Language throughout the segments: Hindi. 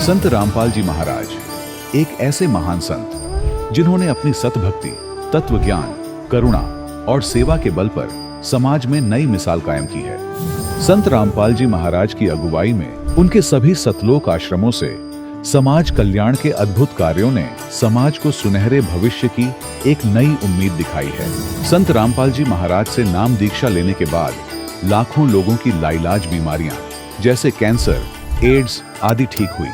संत रामपाल जी महाराज एक ऐसे महान संत जिन्होंने अपनी सतभक्ति, तत्व ज्ञान, करुणा और सेवा के बल पर समाज में नई मिसाल कायम की है। संत रामपाल जी महाराज की अगुवाई में उनके सभी सतलोक आश्रमों से समाज कल्याण के अद्भुत कार्यों ने समाज को सुनहरे भविष्य की एक नई उम्मीद दिखाई है। संत रामपाल जी महाराज से नाम दीक्षा लेने के बाद लाखों लोगों की लाइलाज बीमारियां जैसे कैंसर, एड्स आदि ठीक हुई।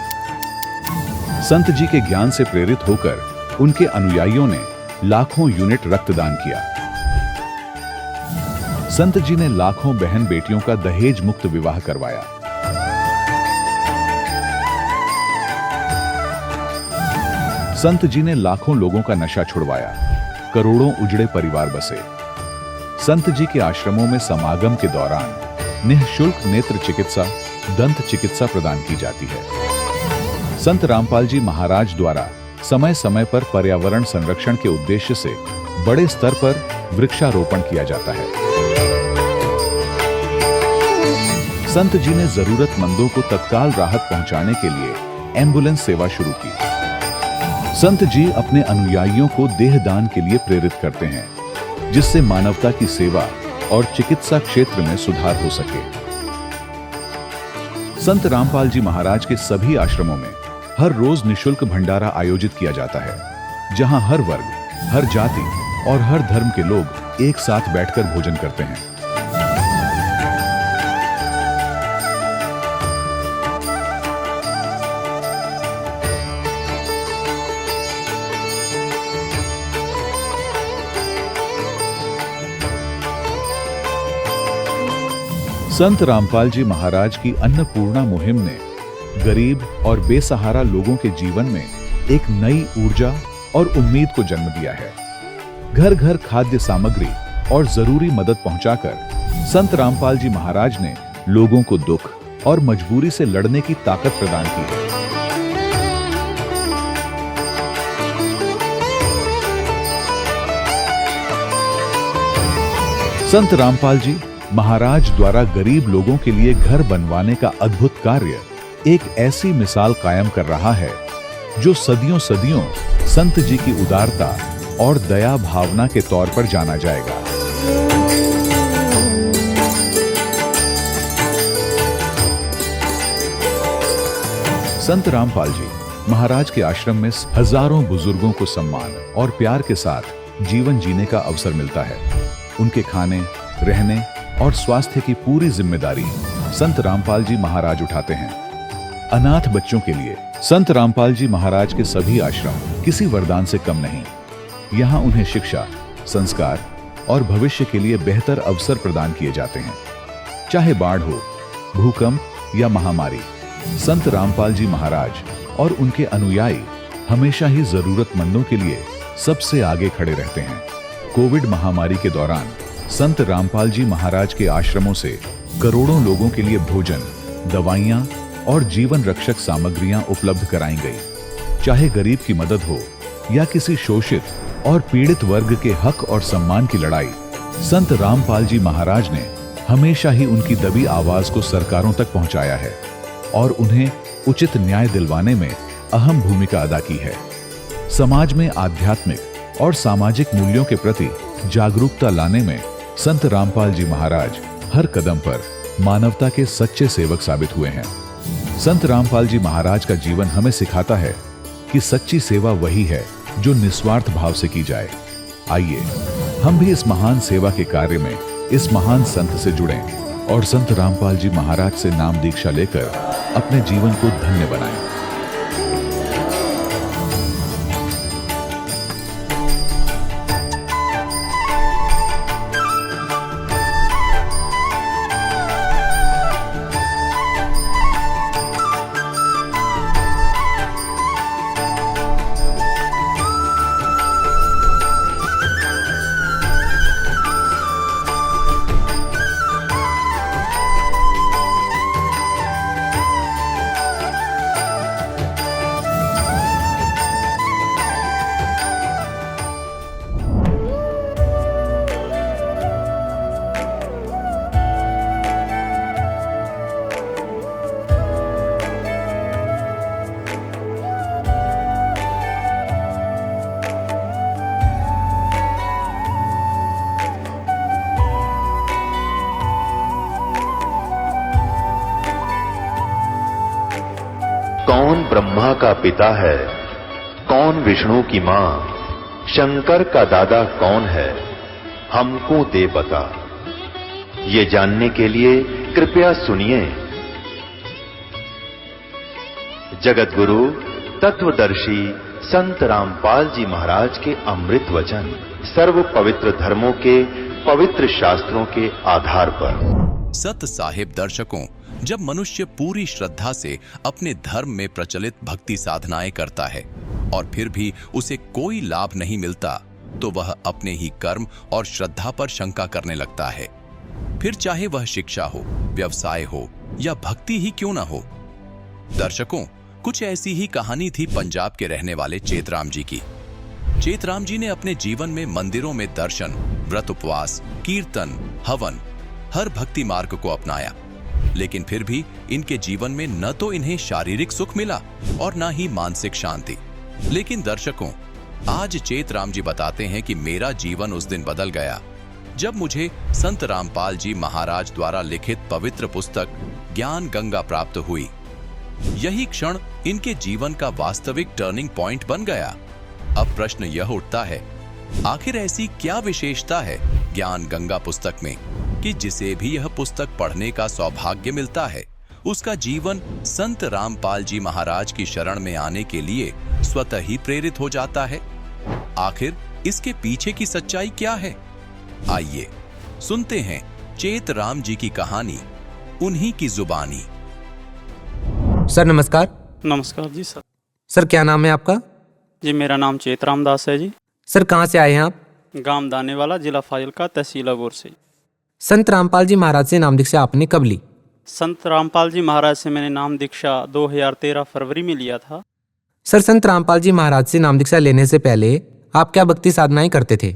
संत जी के ज्ञान से प्रेरित होकर उनके अनुयायियों ने लाखों यूनिट रक्तदान किया। संत जी ने लाखों बहन बेटियों का दहेज मुक्त विवाह करवाया। संत जी ने लाखों लोगों का नशा छुड़वाया, करोड़ों उजड़े परिवार बसे। संत जी के आश्रमों में समागम के दौरान निःशुल्क नेत्र चिकित्सा, दंत चिकित्सा प्रदान की जाती है। संत रामपाल जी महाराज द्वारा समय समय पर पर्यावरण संरक्षण के उद्देश्य से बड़े स्तर पर वृक्षारोपण किया जाता है। संत जी ने जरूरतमंदों को तत्काल राहत पहुंचाने के लिए एम्बुलेंस सेवा शुरू की। संत जी अपने अनुयायियों को देहदान के लिए प्रेरित करते हैं, जिससे मानवता की सेवा और चिकित्सा क्षेत्र में सुधार हो सके। संत रामपाल जी महाराज के सभी आश्रमों में हर रोज निःशुल्क भंडारा आयोजित किया जाता है, जहां हर वर्ग, हर जाति और हर धर्म के लोग एक साथ बैठकर भोजन करते हैं। संत रामपाल जी महाराज की अन्नपूर्णा मुहिम ने गरीब और बेसहारा लोगों के जीवन में एक नई ऊर्जा और उम्मीद को जन्म दिया है। घर घर खाद्य सामग्री और जरूरी मदद पहुंचाकर संत रामपाल जी महाराज ने लोगों को दुख और मजबूरी से लड़ने की ताकत प्रदान की है। संत रामपाल जी महाराज द्वारा गरीब लोगों के लिए घर बनवाने का अद्भुत कार्य एक ऐसी मिसाल कायम कर रहा है जो सदियों सदियों संत जी की उदारता और दया भावना के तौर पर जाना जाएगा। संत रामपाल जी महाराज के आश्रम में हजारों बुजुर्गों को सम्मान और प्यार के साथ जीवन जीने का अवसर मिलता है। उनके खाने, रहने और स्वास्थ्य की पूरी जिम्मेदारी संत रामपाल जी महाराज उठाते हैं। अनाथ बच्चों के लिए संत रामपाल जी महाराज के सभी आश्रम किसी वरदान से कम नहीं। यहाँ उन्हें शिक्षा, संस्कार और भविष्य के लिए बेहतर अवसर प्रदान किए जाते हैं। चाहे बाढ़ हो, भूकंप या महामारी, संत रामपाल जी महाराज और उनके अनुयायी हमेशा ही जरूरतमंदों के लिए सबसे आगे खड़े रहते हैं। कोविड महामारी के दौरान संत रामपाल जी महाराज के आश्रमों से करोड़ों लोगों के लिए भोजन, दवाइयां और जीवन रक्षक सामग्रियां उपलब्ध कराई गई। चाहे गरीब की मदद हो या किसी शोषित और पीड़ित वर्ग के हक और सम्मान की लड़ाई, संत रामपाल जी महाराज ने हमेशा ही उनकी दबी आवाज को सरकारों तक पहुंचाया है और उन्हें उचित न्याय दिलवाने में अहम भूमिका अदा की है। समाज में आध्यात्मिक और सामाजिक मूल्यों के प्रति जागरूकता लाने में संत रामपाल जी महाराज हर कदम पर मानवता के सच्चे सेवक साबित हुए हैं। संत रामपाल जी महाराज का जीवन हमें सिखाता है कि सच्ची सेवा वही है जो निस्वार्थ भाव से की जाए। आइए हम भी इस महान सेवा के कार्य में इस महान संत से जुड़ें और संत रामपाल जी महाराज से नाम दीक्षा लेकर अपने जीवन को धन्य बनाएं। कौन ब्रह्मा का पिता है, कौन विष्णु की मां, शंकर का दादा कौन है, हमको दे बता। ये जानने के लिए कृपया सुनिए। जगत गुरु तत्वदर्शी संत रामपाल जी महाराज के अमृत वचन सर्व पवित्र धर्मों के पवित्र शास्त्रों के आधार पर। सत साहिब दर्शकों, जब मनुष्य पूरी श्रद्धा से अपने धर्म में प्रचलित भक्ति साधनाएं करता है और फिर भी उसे कोई लाभ नहीं मिलता, तो वह अपने ही कर्म और श्रद्धा पर शंका करने लगता है। फिर चाहे वह शिक्षा हो, व्यवसाय हो या भक्ति ही क्यों ना हो। दर्शकों, कुछ ऐसी ही कहानी थी पंजाब के रहने वाले चेतराम जी की। चेतराम जी ने अपने जीवन में मंदिरों में दर्शन, व्रत उपवास, कीर्तन, हवन, हर भक्ति मार्ग को अपनाया, लेकिन फिर भी इनके जीवन में न तो इन्हें शारीरिक सुख मिला और न ही मानसिक शांति। लेकिन दर्शकों, आज चेतराम जी बताते हैं कि मेरा जीवन उस दिन बदल गया जब मुझे संत रामपाल जी महाराज द्वारा लिखित पवित्र पुस्तक ज्ञान गंगा प्राप्त हुई। यही क्षण इनके जीवन का वास्तविक टर्निंग पॉइंट बन गया। अब प्रश्न यह उठता है, आखिर ऐसी क्या विशेषता है ज्ञान गंगा पुस्तक में कि जिसे भी यह पुस्तक पढ़ने का सौभाग्य मिलता है, उसका जीवन संत रामपाल जी महाराज की शरण में आने के लिए स्वतः ही प्रेरित हो जाता है। आखिर इसके पीछे की सच्चाई क्या है? आइए सुनते हैं चेतराम जी की कहानी, उन्हीं की जुबानी। सर नमस्कार। नमस्कार जी सर। सर क्या नाम है आपका? जी मेरा नाम चेतराम दास है जी। सर कहाँ से आए हैं आप? गांव दानेवाला, जिला फाजिलका, तहसील अबोर से। संत रामपाल जी महाराज से नाम दीक्षा आपने कब ली? संत रामपाल जी महाराज से मैंने नाम दीक्षा 2013 फरवरी में लिया था। सर संत रामपाल जी महाराज से नाम दीक्षा लेने से पहले आप क्या भक्ति साधनाएं करते थे?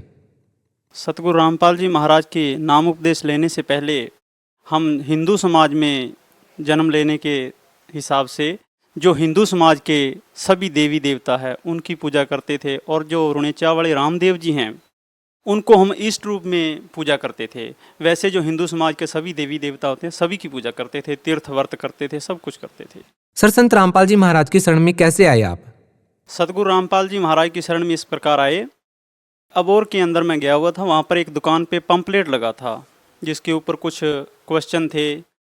सतगुरु रामपाल जी महाराज के नाम उपदेश लेने से पहले हम हिंदू समाज में जन्म लेने के हिसाब से जो हिंदू समाज के सभी देवी देवता है उनकी पूजा करते थे, और जो रुणेचा वाले रामदेव जी हैं उनको हम इष्ट रूप में पूजा करते थे। वैसे जो हिंदू समाज के सभी देवी देवता होते हैं सभी की पूजा करते थे, तीर्थ व्रत करते थे, सब कुछ करते थे। सर संत रामपाल जी महाराज की शरण में कैसे आए आप? सतगुरु रामपाल जी महाराज की शरण में इस प्रकार आए। अबोर के अंदर मैं गया हुआ था, वहाँ पर एक दुकान पे पंपलेट लगा था जिसके ऊपर कुछ क्वेश्चन थे,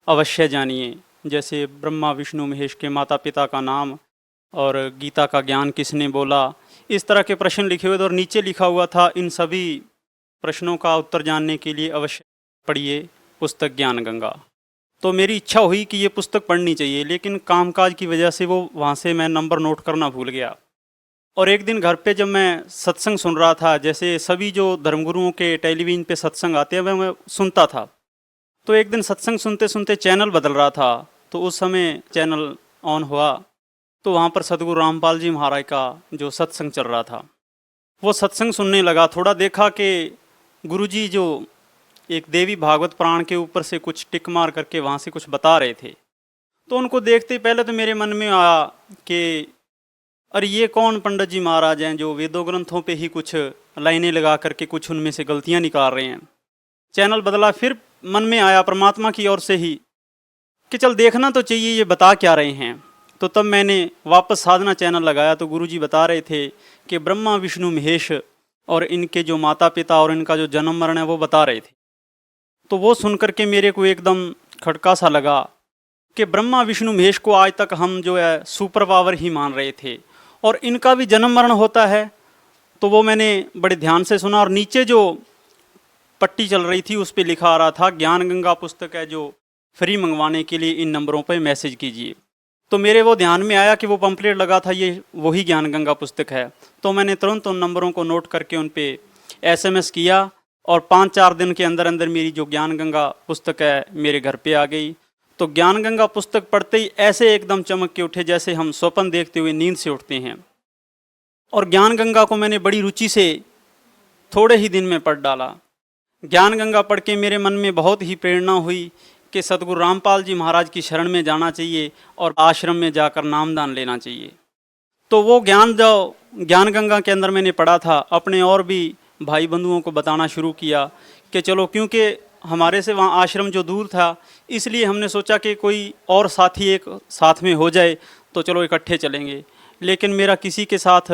अवश्य जानिए, जैसे ब्रह्मा विष्णु महेश के माता पिता का नाम और गीता का ज्ञान किसने बोला, इस तरह के प्रश्न लिखे हुए थे। और नीचे लिखा हुआ था, इन सभी प्रश्नों का उत्तर जानने के लिए अवश्य पढ़िए पुस्तक ज्ञान गंगा। तो मेरी इच्छा हुई कि ये पुस्तक पढ़नी चाहिए, लेकिन कामकाज की वजह से वो वहाँ से मैं नंबर नोट करना भूल गया। और एक दिन घर पे जब मैं सत्संग सुन रहा था, जैसे सभी जो धर्मगुरुओं के टेलीविज़न पे सत्संग आते हैं वह मैं सुनता था, तो एक दिन सत्संग सुनते सुनते चैनल बदल रहा था, तो उस समय चैनल ऑन हुआ तो वहाँ पर सतगुरु रामपाल जी महाराज का जो सत्संग चल रहा था वो सत्संग सुनने लगा। थोड़ा देखा कि गुरुजी जो एक देवी भागवत पुराण के ऊपर से कुछ टिक मार करके वहाँ से कुछ बता रहे थे, तो उनको देखते पहले तो मेरे मन में आया कि अरे ये कौन पंडित जी महाराज हैं जो वेदों ग्रंथों पे ही कुछ लाइनें लगा करके कुछ उनमें से गलतियाँ निकाल रहे हैं। चैनल बदला, फिर मन में आया परमात्मा की ओर से ही कि चल देखना तो चाहिए ये बता क्या रहे हैं। तो तब मैंने वापस साधना चैनल लगाया तो गुरुजी बता रहे थे कि ब्रह्मा विष्णु महेश और इनके जो माता पिता और इनका जो जन्म मरण है वो बता रहे थे। तो वो सुन करके मेरे को एकदम खटका सा लगा कि ब्रह्मा विष्णु महेश को आज तक हम जो है सुपर पावर ही मान रहे थे और इनका भी जन्म मरण होता है। तो वो मैंने बड़े ध्यान से सुना, और नीचे जो पट्टी चल रही थी उस पर लिखा आ रहा था, ज्ञान गंगा पुस्तक है जो फ्री मंगवाने के लिए इन नंबरों पर मैसेज कीजिए। तो मेरे वो ध्यान में आया कि वो पंपलेट लगा था, ये वही ज्ञान गंगा पुस्तक है। तो मैंने तुरंत उन नंबरों को नोट करके उन पे SMS किया, और 5-4 दिन के अंदर अंदर मेरी जो ज्ञान गंगा पुस्तक है मेरे घर पे आ गई। तो ज्ञान गंगा पुस्तक पढ़ते ही ऐसे एकदम चमक के उठे जैसे हम स्वप्न देखते हुए नींद से उठते हैं। और ज्ञान गंगा को मैंने बड़ी रुचि से थोड़े ही दिन में पढ़ डाला। ज्ञान गंगा पढ़ के मेरे मन में बहुत ही प्रेरणा हुई कि सतगुरु रामपाल जी महाराज की शरण में जाना चाहिए और आश्रम में जाकर नामदान लेना चाहिए। तो वो ज्ञान जो ज्ञान गंगा के अंदर मैंने पढ़ा था, अपने और भी भाई बंधुओं को बताना शुरू किया कि चलो, क्योंकि हमारे से वहाँ आश्रम जो दूर था, इसलिए हमने सोचा कि कोई और साथी एक साथ में हो जाए तो चलो इकट्ठे चलेंगे, लेकिन मेरा किसी के साथ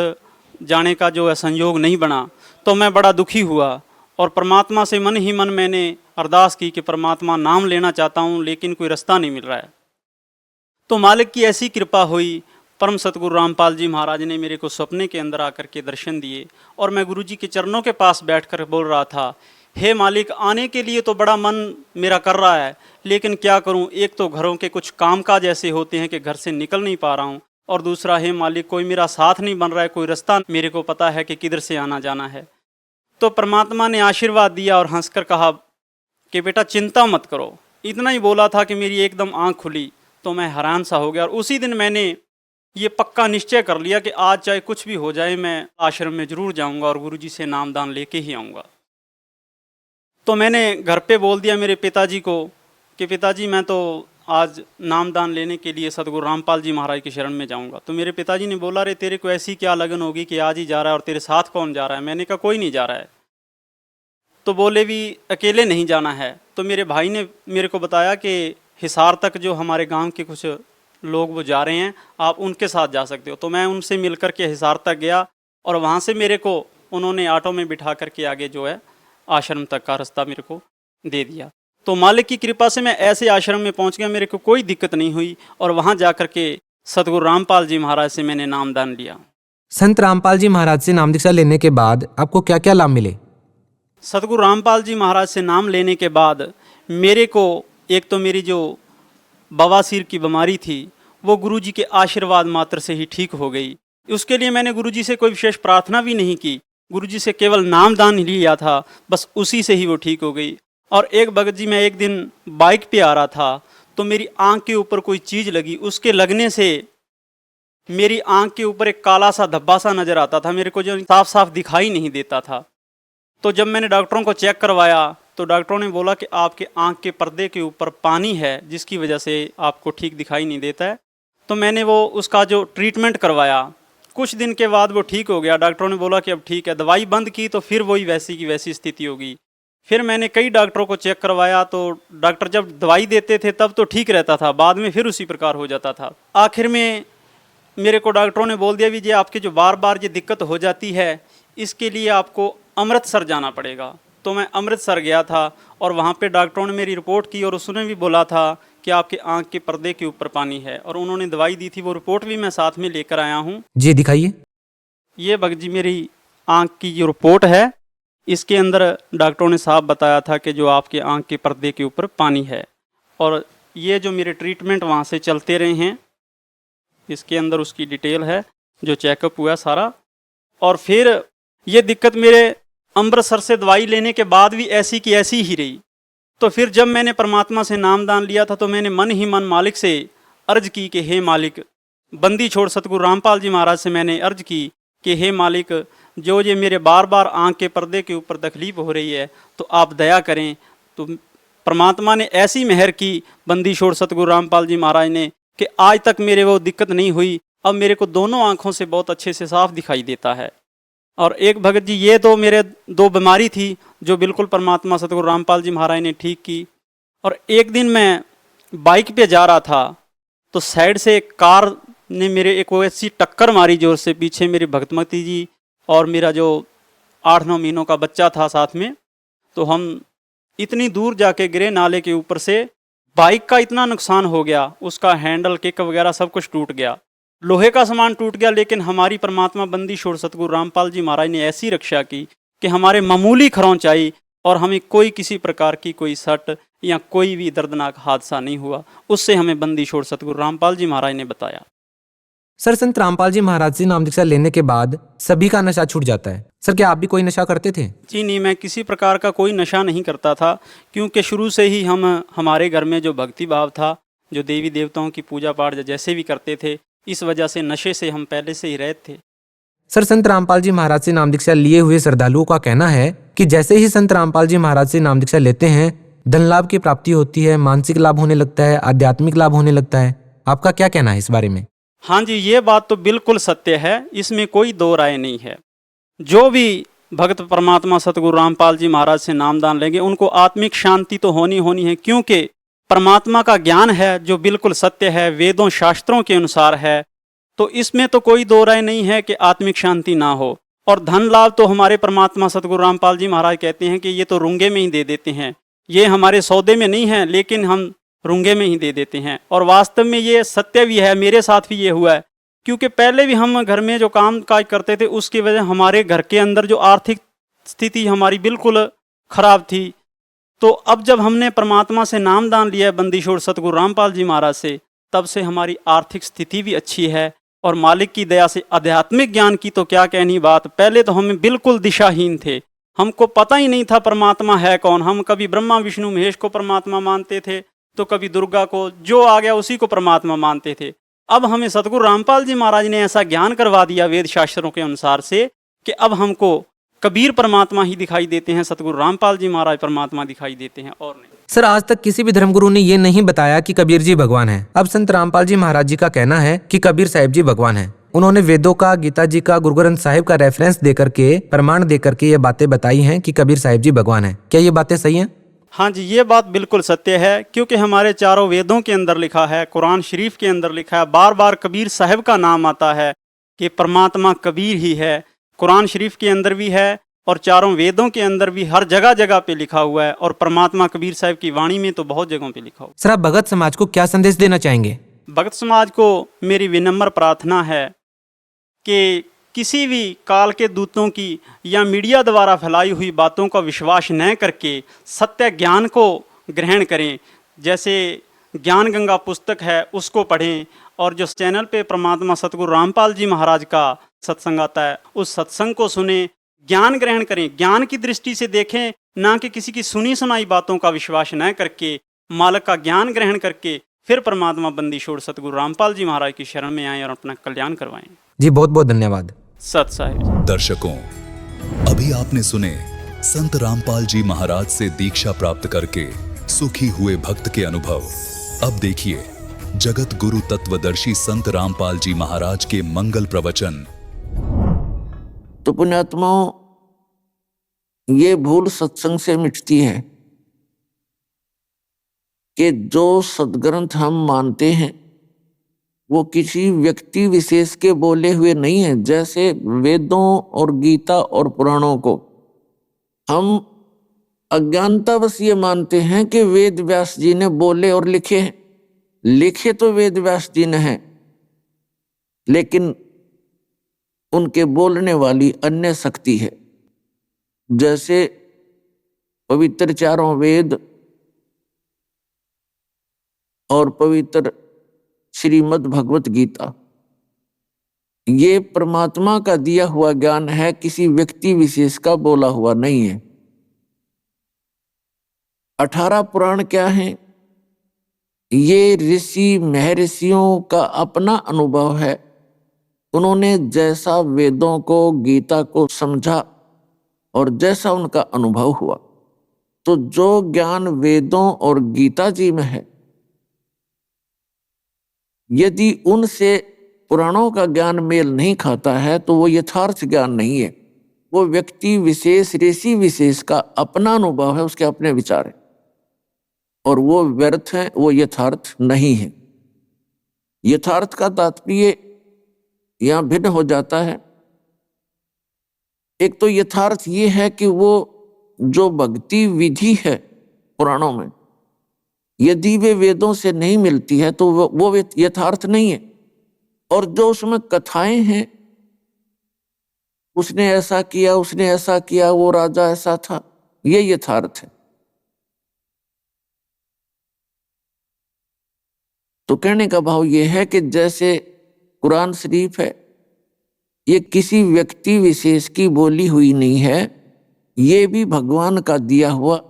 जाने का जो है संयोग नहीं बना। तो मैं बड़ा दुखी हुआ और परमात्मा से मन ही मन मैंने अरदास की कि परमात्मा नाम लेना चाहता हूँ लेकिन कोई रास्ता नहीं मिल रहा है। तो मालिक की ऐसी कृपा हुई, परम सतगुरु रामपाल जी महाराज ने मेरे को सपने के अंदर आकर के दर्शन दिए और मैं गुरु जी के चरणों के पास बैठकर बोल रहा था, हे मालिक, आने के लिए तो बड़ा मन मेरा कर रहा है, लेकिन क्या करूं, एक तो घरों के कुछ कामकाज ऐसे होते हैं कि घर से निकल नहीं पा रहा हूं, और दूसरा, हे मालिक, कोई मेरा साथ नहीं बन रहा है, कोई रास्ता मेरे को पता है कि किधर से आना जाना है। तो परमात्मा ने आशीर्वाद दिया और हंसकर कहा कि बेटा चिंता मत करो। इतना ही बोला था कि मेरी एकदम आँख खुली, तो मैं हैरान सा हो गया और उसी दिन मैंने ये पक्का निश्चय कर लिया कि आज चाहे कुछ भी हो जाए मैं आश्रम में जरूर जाऊंगा और गुरुजी से नामदान लेके ही आऊँगा। तो मैंने घर पे बोल दिया मेरे पिताजी को कि पिताजी मैं तो आज नामदान लेने के लिए सतगुरु रामपाल जी महाराज की शरण में जाऊंगा। तो मेरे पिताजी ने बोला, रे तेरे को ऐसी क्या लगन होगी कि आज ही जा रहा है और तेरे साथ कौन जा रहा है? मैंने कहा कोई नहीं जा रहा है। तो बोले भी अकेले नहीं जाना है। तो मेरे भाई ने मेरे को बताया कि हिसार तक जो हमारे गांव के कुछ लोग वो जा रहे हैं, आप उनके साथ जा सकते हो। तो मैं उनसे मिल कर के हिसार तक गया और वहाँ से मेरे को उन्होंने ऑटो में बिठा करके आगे जो है आश्रम तक का रास्ता मेरे को दे दिया। तो मालिक की कृपा से मैं ऐसे आश्रम में पहुँच गया, मेरे को कोई दिक्कत नहीं हुई और वहाँ जा कर के सतगुरु रामपाल जी महाराज से मैंने नामदान लिया। संत रामपाल जी महाराज से नाम दीक्षा लेने के बाद आपको क्या क्या लाभ मिले? सतगुरु रामपाल जी महाराज से नाम लेने के बाद मेरे को एक तो मेरी जो बवासीर की बीमारी थी वो गुरुजी के आशीर्वाद मात्र से ही ठीक हो गई। उसके लिए मैंने गुरुजी से कोई विशेष प्रार्थना भी नहीं की, गुरुजी से केवल नामदान ही लिया था, बस उसी से ही वो ठीक हो गई। और एक भगत जी, मैं एक दिन बाइक पे आ रहा था तो मेरी आंख के ऊपर कोई चीज़ लगी, उसके लगने से मेरी आंख के ऊपर एक काला सा धब्बा सा नज़र आता था, मेरे को जो साफ साफ दिखाई नहीं देता था। तो जब मैंने डॉक्टरों को चेक करवाया तो डॉक्टरों ने बोला कि आपके आंख के पर्दे के ऊपर पानी है जिसकी वजह से आपको ठीक दिखाई नहीं देता है। तो मैंने वो उसका जो ट्रीटमेंट करवाया, कुछ दिन के बाद वो ठीक हो गया। डॉक्टरों ने बोला कि अब ठीक है। दवाई बंद की तो फिर वही वैसी की वैसी स्थिति होगी। फिर मैंने कई डॉक्टरों को चेक करवाया तो डॉक्टर जब दवाई देते थे तब तो ठीक रहता था, बाद में फिर उसी प्रकार हो जाता था। आखिर में मेरे को डॉक्टरों ने बोल दिया भी ये आपके जो बार बार ये दिक्कत हो जाती है इसके लिए आपको अमृतसर जाना पड़ेगा। तो मैं अमृतसर गया था और वहाँ पे डॉक्टरों ने मेरी रिपोर्ट की और उसने भी बोला था कि आपके आंख के पर्दे के ऊपर पानी है और उन्होंने दवाई दी थी। वो रिपोर्ट भी मैं साथ में लेकर आया हूँ। जी दिखाइए। ये भगत जी मेरी आंख की जो रिपोर्ट है, इसके अंदर डॉक्टरों ने साफ बताया था कि जो आपके आंख के पर्दे के ऊपर पानी है। और ये जो मेरे ट्रीटमेंट वहाँ से चलते रहे हैं, इसके अंदर उसकी डिटेल है, जो चेकअप हुआ सारा। और फिर ये दिक्कत मेरे अमृतसर से दवाई लेने के बाद भी ऐसी की ऐसी ही रही। तो फिर जब मैंने परमात्मा से नामदान लिया था तो मैंने मन ही मन मालिक से अर्ज की कि हे मालिक, बंदी छोड़ सतगुरु रामपाल जी महाराज से मैंने अर्ज की कि हे मालिक, जो ये मेरे बार बार आँख के पर्दे के ऊपर तकलीफ हो रही है तो आप दया करें। तो परमात्मा ने ऐसी मेहर की बंदी छोड़ सतगुरु रामपाल जी महाराज ने कि आज तक मेरे वो दिक्कत नहीं हुई। अब मेरे को दोनों आँखों से बहुत अच्छे से साफ दिखाई देता है। और एक भगत जी, ये तो मेरे दो बीमारी थी जो बिल्कुल परमात्मा सतगुरु रामपाल जी महाराज ने ठीक की। और एक दिन मैं बाइक पे जा रहा था तो साइड से एक कार ने मेरे एक वो ऐसी टक्कर मारी जोर से, पीछे मेरी भगतमती जी और मेरा जो 8-9 महीनों का बच्चा था साथ में। तो हम इतनी दूर जाके गिरे नाले के ऊपर से, बाइक का इतना नुकसान हो गया, उसका हैंडल किक वगैरह सब कुछ टूट गया, लोहे का सामान टूट गया। लेकिन हमारी परमात्मा बंदी छोड़ सतगुरु रामपाल जी महाराज ने ऐसी रक्षा की कि हमारे मामूली खरोंच आई और हमें कोई किसी प्रकार की कोई सट या कोई भी दर्दनाक हादसा नहीं हुआ। उससे हमें बंदी छोड़ सतगुरु रामपाल जी महाराज ने बताया। सर, संत रामपाल जी महाराज से नाम दीक्षा लेने के बाद सभी का नशा छूट जाता है। सर, क्या आप भी कोई नशा करते थे? जी नहीं, मैं किसी प्रकार का कोई नशा नहीं करता था, क्योंकि शुरू से ही हमारे घर में जो भक्ति भाव था, जो देवी देवताओं की पूजा पाठ जैसे भी करते थे, इस वजह से नशे से हम पहले से ही रहते थे। सर, संत रामपाल जी महाराज से नाम दीक्षा लिए हुए श्रद्धालुओं का कहना है कि जैसे ही संत रामपाल जी महाराज से नाम दीक्षा लेते हैं धन लाभ की प्राप्ति होती है, मानसिक लाभ होने लगता है, आध्यात्मिक लाभ होने लगता है। आपका क्या कहना है इस बारे में? हाँ जी, ये बात तो बिल्कुल सत्य है, इसमें कोई दो राय नहीं है। जो भी भक्त परमात्मा सतगुरु रामपाल जी महाराज से नामदान लेंगे उनको आत्मिक शांति तो होनी है, क्योंकि परमात्मा का ज्ञान है जो बिल्कुल सत्य है, वेदों शास्त्रों के अनुसार है, तो इसमें तो कोई दो राय नहीं है कि आत्मिक शांति ना हो। और धन लाभ तो हमारे परमात्मा सतगुरु रामपाल जी महाराज कहते हैं कि ये तो रुंगे में ही दे देते हैं, ये हमारे सौदे में नहीं है, लेकिन हम रुंगे में ही दे देते हैं। और वास्तव में ये सत्य भी है, मेरे साथ भी ये हुआ है, क्योंकि पहले भी हम घर में जो काम काज करते थे उसकी वजह हमारे घर के अंदर जो आर्थिक स्थिति हमारी बिल्कुल खराब थी। तो अब जब हमने परमात्मा से नाम दान लिया है बंदीछोड़ सतगुरु रामपाल जी महाराज से, तब से हमारी आर्थिक स्थिति भी अच्छी है। और मालिक की दया से आध्यात्मिक ज्ञान की तो क्या कहनी बात, पहले तो हम बिल्कुल दिशाहीन थे, हमको पता ही नहीं था परमात्मा है कौन। हम कभी ब्रह्मा विष्णु महेश को परमात्मा मानते थे, तो कभी दुर्गा को, जो आ गया उसी को परमात्मा मानते थे। अब हमें सतगुरु रामपाल जी महाराज ने ऐसा ज्ञान करवा दिया वेद शास्त्रों के अनुसार से कि अब हमको कबीर परमात्मा ही दिखाई देते हैं, सतगुरु रामपाल जी महाराज परमात्मा दिखाई देते हैं, और नहीं। सर, आज तक किसी भी धर्मगुरु ने ये नहीं बताया कि कबीर जी भगवान हैं। अब संत रामपाल जी महाराज जी का कहना है कि कबीर साहिब जी भगवान हैं। उन्होंने वेदों का, गीता जी का, गुरु ग्रंथ साहिब का रेफरेंस देकर के, प्रमाण देकर के ये बातें बताई हैं कि कबीर साहिब जी भगवान हैं। क्या ये बातें सही हैं? हाँ जी, ये बात बिल्कुल सत्य है, क्योंकि हमारे चारों वेदों के अंदर लिखा है, कुरान शरीफ के अंदर लिखा है, बार बार कबीर साहिब का नाम आता है कि परमात्मा कबीर ही है। कुरान शरीफ के अंदर भी है और चारों वेदों के अंदर भी हर जगह जगह पे लिखा हुआ है, और परमात्मा कबीर साहिब की वाणी में तो बहुत जगहों पे लिखा हुआ है। सर, आप भगत समाज को क्या संदेश देना चाहेंगे? भगत समाज को मेरी विनम्र प्रार्थना है कि किसी भी काल के दूतों की या मीडिया द्वारा फैलाई हुई बातों का विश्वास न करके सत्य ज्ञान को ग्रहण करें। जैसे ज्ञान गंगा पुस्तक है उसको पढ़ें, और जो चैनल पे परमात्मा सतगुरु रामपाल जी महाराज का सत्संग आता है उस सत्संग को सुने, ज्ञान ग्रहण करें, ज्ञान की दृष्टि से देखें, ना कि किसी की सुनी सुनाई बातों का विश्वास न करके मालिक का ज्ञान ग्रहण करके फिर परमात्मा बंदीछोड़ सतगुरु रामपाल जी महाराज की शरण में आएं और अपना कल्याण करवाएं। जी, बहुत बहुत धन्यवाद। सत साहिब। दर्शकों, अभी आपने सुने संत रामपाल जी महाराज से दीक्षा प्राप्त करके सुखी हुए भक्त के अनुभव। अब देखिए जगत गुरु तत्वदर्शी संत रामपाल जी महाराज के मंगल प्रवचन। तो पुण्यात्माओं, ये भूल सत्संग से मिटती है कि जो सदग्रंथ हम मानते हैं वो किसी व्यक्ति विशेष के बोले हुए नहीं है। जैसे वेदों और गीता और पुराणों को हम अज्ञानतावश ये मानते हैं कि वेद व्यास जी ने बोले और लिखे हैं। लिखे तो वेद व्यास जी ने हैं, लेकिन उनके बोलने वाली अन्य शक्ति है। जैसे पवित्र चारों वेद और पवित्र श्रीमद् भगवत गीता, ये परमात्मा का दिया हुआ ज्ञान है, किसी व्यक्ति विशेष का बोला हुआ नहीं है। 18 पुराण क्या हैं? ये ऋषि महर्षियों का अपना अनुभव है। उन्होंने जैसा वेदों को, गीता को समझा और जैसा उनका अनुभव हुआ, तो जो ज्ञान वेदों और गीता जी में है, यदि उनसे पुराणों का ज्ञान मेल नहीं खाता है तो वो यथार्थ ज्ञान नहीं है। वो व्यक्ति विशेष, ऋषि विशेष का अपना अनुभव है, उसके अपने विचार है, और वो व्यर्थ है, वो यथार्थ नहीं है। यथार्थ का तात्पर्य यहाँ भिन्न हो जाता है। एक तो यथार्थ ये है कि वो जो भक्ति विधि है पुराणों में, यदि वे वेदों से नहीं मिलती है तो वो यथार्थ नहीं है। और जो उसमें कथाएं हैं, उसने ऐसा किया, उसने ऐसा किया, वो राजा ऐसा था, ये यथार्थ है। तो कहने का भाव ये है कि जैसे कुरान शरीफ है, ये किसी व्यक्ति विशेष की बोली हुई नहीं है, ये भी भगवान का दिया हुआ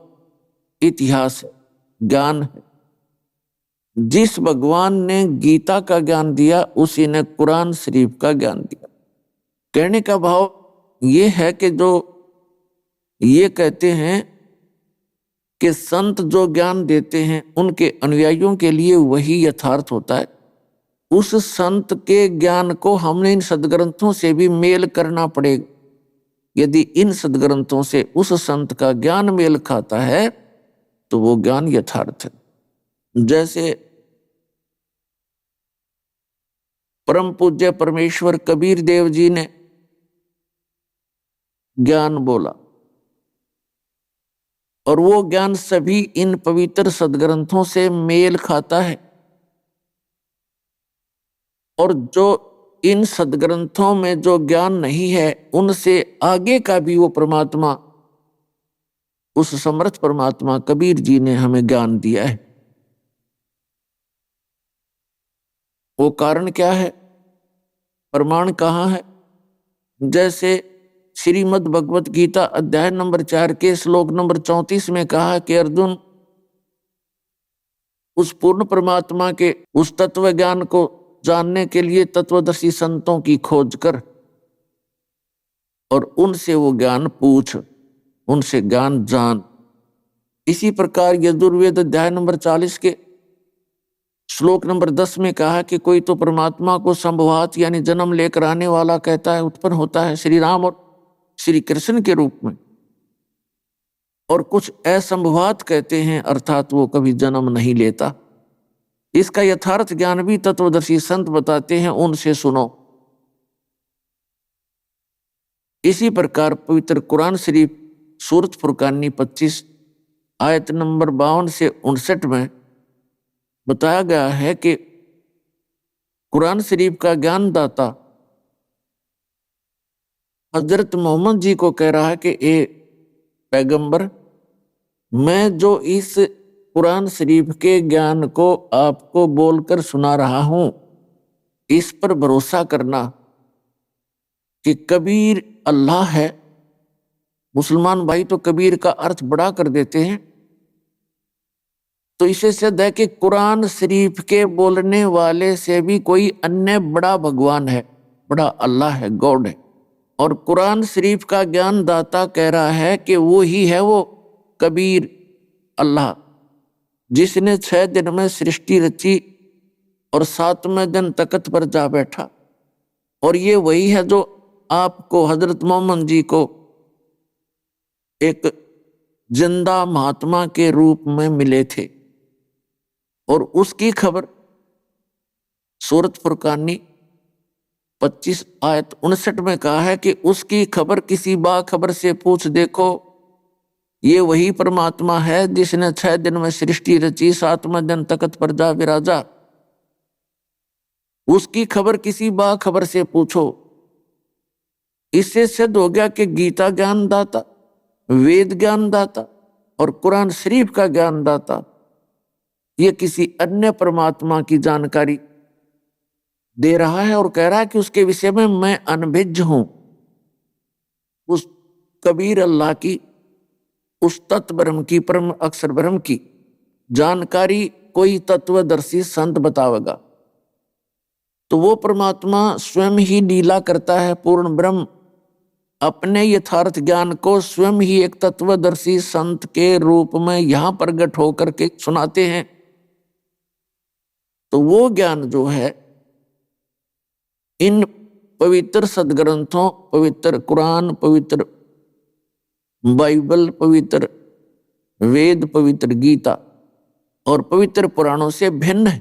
इतिहास है, ज्ञान है। जिस भगवान ने गीता का ज्ञान दिया, उसी ने कुरान शरीफ का ज्ञान दिया। कहने का भाव ये है कि जो ये कहते हैं कि संत जो ज्ञान देते हैं उनके अनुयायियों के लिए वही यथार्थ होता है। उस संत के ज्ञान को हमने इन सदग्रंथों से भी मेल करना पड़ेगा। यदि इन सदग्रंथों से उस संत का ज्ञान मेल खाता है तो वो ज्ञान यथार्थ है। जैसे परम पूज्य परमेश्वर कबीर देव जी ने ज्ञान बोला, और वो ज्ञान सभी इन पवित्र सदग्रंथों से मेल खाता है। और जो इन सदग्रंथों में जो ज्ञान नहीं है, उनसे आगे का भी वो परमात्मा, उस समर्थ परमात्मा कबीर जी ने हमें ज्ञान दिया है। वो कारण क्या है, प्रमाण कहाँ है? जैसे श्रीमद् भगवत गीता अध्याय नंबर 4 के श्लोक नंबर 34 में कहा कि अर्जुन, उस पूर्ण परमात्मा के उस तत्व ज्ञान को जानने के लिए तत्वदर्शी संतों की खोज कर और उनसे वो ज्ञान पूछ, उनसे ज्ञान जान। इसी प्रकार यजुर्वेद अध्याय नंबर 40 के श्लोक नंबर 10 में कहा कि कोई तो परमात्मा को संभवात यानी जन्म लेकर आने वाला कहता है, उत्पन्न होता है श्री राम और श्री कृष्ण के रूप में, और कुछ असंभवात कहते हैं, अर्थात वो कभी जन्म नहीं लेता। इसका यथार्थ ज्ञान भी तत्वदर्शी संत बताते हैं, उनसे सुनो। इसी प्रकार पवित्र कुरान शरीफ सूरत फुरकानी 25 आयत नंबर 52 से 59 में बताया गया है कि कुरान शरीफ का ज्ञान दाता हजरत मोहम्मद जी को कह रहा है कि ए पैगंबर, मैं जो इस कुरान शरीफ के ज्ञान को आपको बोलकर सुना रहा हूं, इस पर भरोसा करना कि कबीर अल्लाह है। मुसलमान भाई तो कबीर का अर्थ बड़ा कर देते हैं, तो इसे सिद्ध है कि कुरान शरीफ के बोलने वाले से भी कोई अन्य बड़ा भगवान है, बड़ा अल्लाह है, गॉड है। और कुरान शरीफ का ज्ञान दाता कह रहा है कि वो ही है वो कबीर अल्लाह, जिसने 6 दिन में सृष्टि रची और 7वें दिन तख्त पर जा बैठा। और ये वही है जो आपको हजरत मोहम्मद जी को एक जिंदा महात्मा के रूप में मिले थे। और उसकी खबर सूरत फुरकानी 25 आयत 59 में कहा है कि उसकी खबर किसी बाखबर से पूछ देखो, ये वही परमात्मा है जिसने 6 दिन में सृष्टि रची, 7वें दिन तख्त पर जा विराजा। उसकी खबर किसी बाखबर से पूछो। इससे सिद्ध हो गया कि गीता ज्ञान दाता, वेद ज्ञान दाता और कुरान शरीफ का ज्ञान दाता ये किसी अन्य परमात्मा की जानकारी दे रहा है और कह रहा है कि उसके विषय में मैं अनभिज्ञ हूं। उस कबीर अल्लाह की, उस तत्व ब्रह्म की, परम अक्षर ब्रह्म की जानकारी कोई तत्वदर्शी संत बतावेगा तो वो परमात्मा स्वयं ही लीला करता है। पूर्ण ब्रह्म अपने यथार्थ ज्ञान को स्वयं ही एक तत्वदर्शी संत के रूप में यहां प्रकट होकर के सुनाते हैं। तो वो ज्ञान जो है इन पवित्र सदग्रंथों, पवित्र कुरान, पवित्र बाइबल, पवित्र वेद, पवित्र गीता और पवित्र पुराणों से भिन्न है।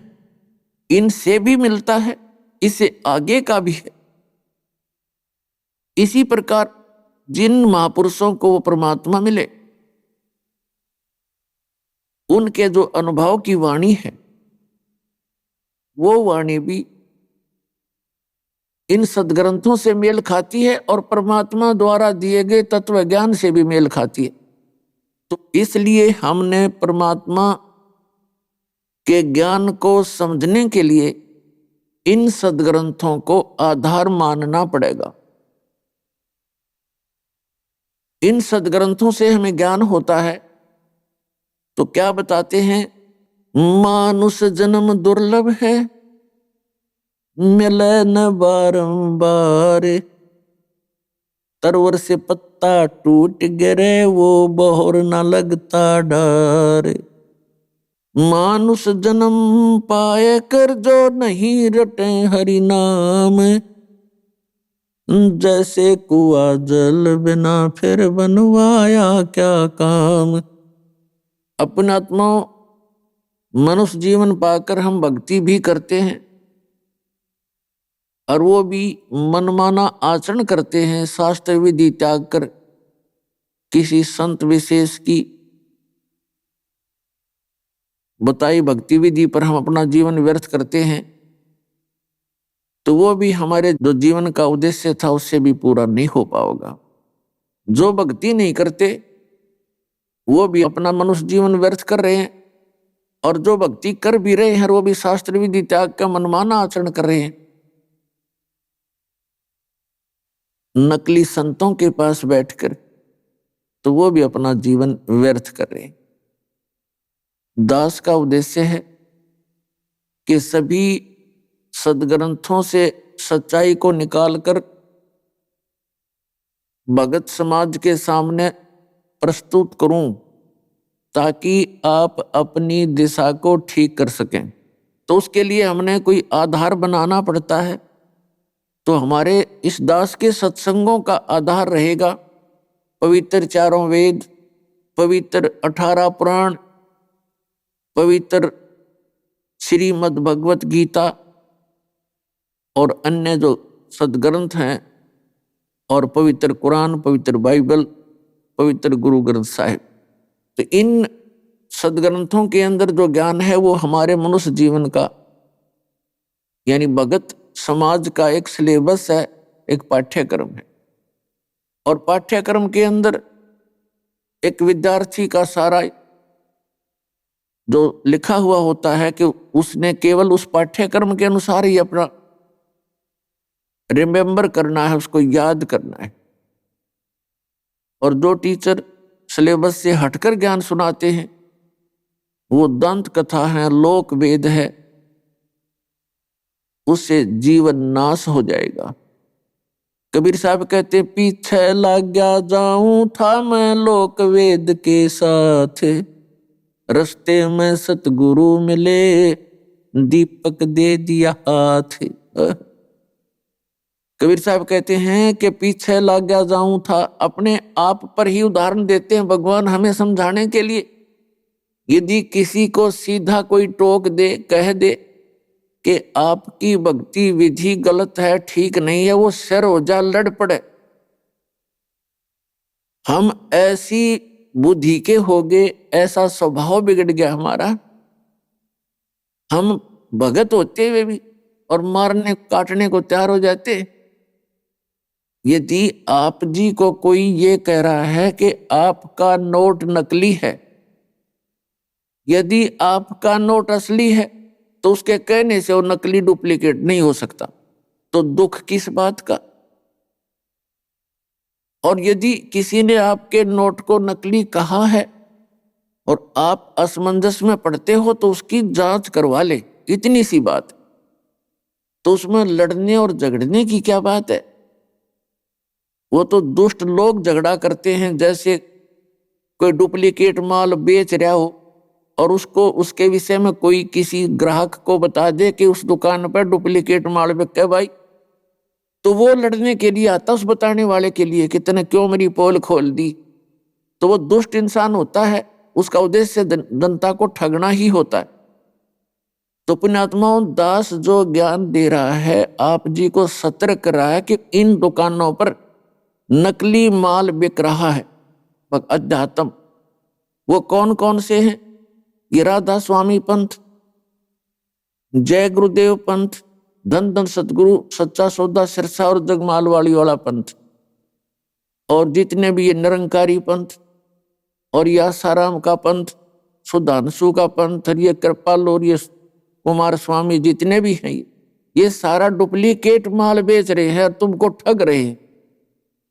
इनसे भी मिलता है, इससे आगे का भी है। इसी प्रकार जिन महापुरुषों को वो परमात्मा मिले, उनके जो अनुभव की वाणी है, वो वाणी भी इन सदग्रंथों से मेल खाती है और परमात्मा द्वारा दिए गए तत्व ज्ञान से भी मेल खाती है। तो इसलिए हमने परमात्मा के ज्ञान को समझने के लिए इन सदग्रंथों को आधार मानना पड़ेगा। इन सदग्रंथों से हमें ज्ञान होता है तो क्या बताते हैं, मानुष जन्म दुर्लभ है, मिले न बारंबार, तरवर से पत्ता टूट गिरे वो बहोर न लगता डर। मानुष जन्म पाए कर जो नहीं रटे हरि नाम, जैसे कुआ जल बिना फिर बनवाया क्या काम। अपनात्माओं, मनुष्य जीवन पाकर हम भक्ति भी करते हैं और वो भी मनमाना आचरण करते हैं, शास्त्र विधि त्याग कर किसी संत विशेष की बताई भक्ति विधि पर हम अपना जीवन व्यर्थ करते हैं, तो वो भी हमारे जो जीवन का उद्देश्य था उससे भी पूरा नहीं हो पाएगा। जो भक्ति नहीं करते वो भी अपना मनुष्य जीवन व्यर्थ कर रहे हैं, और जो भक्ति कर भी रहे हैं वो भी शास्त्र विधि त्याग का मनमाना आचरण कर रहे हैं। नकली संतों के पास बैठकर तो वो भी अपना जीवन व्यर्थ कर रहे हैं। दास का उद्देश्य है कि सभी सदग्रंथों से सच्चाई को निकालकर भगत समाज के सामने प्रस्तुत करूं, ताकि आप अपनी दिशा को ठीक कर सकें। तो उसके लिए हमने कोई आधार बनाना पड़ता है। तो हमारे इस दास के सत्संगों का आधार रहेगा पवित्र चारों वेद, पवित्र 18 पुराण, पवित्र श्रीमद् भगवत गीता और अन्य जो सदग्रंथ हैं, और पवित्र कुरान, पवित्र बाइबल, पवित्र गुरु ग्रंथ साहिब। तो इन सदग्रंथों के अंदर जो ज्ञान है वो हमारे मनुष्य जीवन का यानी भगत समाज का एक सिलेबस है, एक पाठ्यक्रम है। और पाठ्यक्रम के अंदर एक विद्यार्थी का सारा जो लिखा हुआ होता है कि उसने केवल उस पाठ्यक्रम के अनुसार ही अपना रिमेम्बर करना है, उसको याद करना है। और जो टीचर सिलेबस से हटकर ज्ञान सुनाते हैं वो दंत कथा है, लोक वेद है, उससे जीवन नाश हो जाएगा। कबीर साहब कहते पीछे लग गया जाऊं था मैं लोक वेद के साथ, रस्ते में सतगुरु मिले दीपक दे दिया हाथ। कबीर साहब कहते हैं कि पीछे लग गया जाऊं था, अपने आप पर ही उदाहरण देते हैं भगवान हमें समझाने के लिए। यदि किसी को सीधा कोई टोक दे, कह दे कि आपकी भक्ति विधि गलत है, ठीक नहीं है, वो सिर हो जा, लड़ पड़े। हम ऐसी बुद्धि के हो गए, ऐसा स्वभाव बिगड़ गया हमारा, हम भगत होते हुए भी और मारने काटने को तैयार हो जाते। यदि आप जी को कोई ये कह रहा है कि आपका नोट नकली है, यदि आपका नोट असली है तो उसके कहने से वो नकली डुप्लीकेट नहीं हो सकता, तो दुख किस बात का। और यदि किसी ने आपके नोट को नकली कहा है और आप असमंजस में पड़ते हो तो उसकी जांच करवा ले, इतनी सी बात। तो उसमें लड़ने और झगड़ने की क्या बात है। वो तो दुष्ट लोग झगड़ा करते हैं, जैसे कोई डुप्लीकेट माल बेच रहा हो और उसको उसके विषय में कोई किसी ग्राहक को बता दे कि उस दुकान पर डुप्लीकेट माल बिकता है भाई, तो वो लड़ने के लिए आता उस बताने वाले के लिए कि तूने क्यों मेरी पोल खोल दी। तो वो दुष्ट इंसान होता है, उसका उद्देश्य जनता को ठगना ही होता है। तो पुण्यात्माओं, दास जो ज्ञान दे रहा है आप जी को सतर्क कर रहा है कि इन दुकानों पर नकली माल बिक रहा है। अध्यात्म वो कौन कौन से हैं? ये राधा स्वामी पंथ, जय गुरुदेव पंथ, धन धन सतगुरु, सच्चा सौदा, सिरसा और जगमाल वाली वाला पंथ, और जितने भी ये निरंकारी पंथ और ये आसाराम का पंथ, सुधांशु का पंथ, ये कृपाल और ये कुमार स्वामी, जितने भी हैं ये सारा डुप्लीकेट माल बेच रहे हैं और तुमको ठग रहे हैं।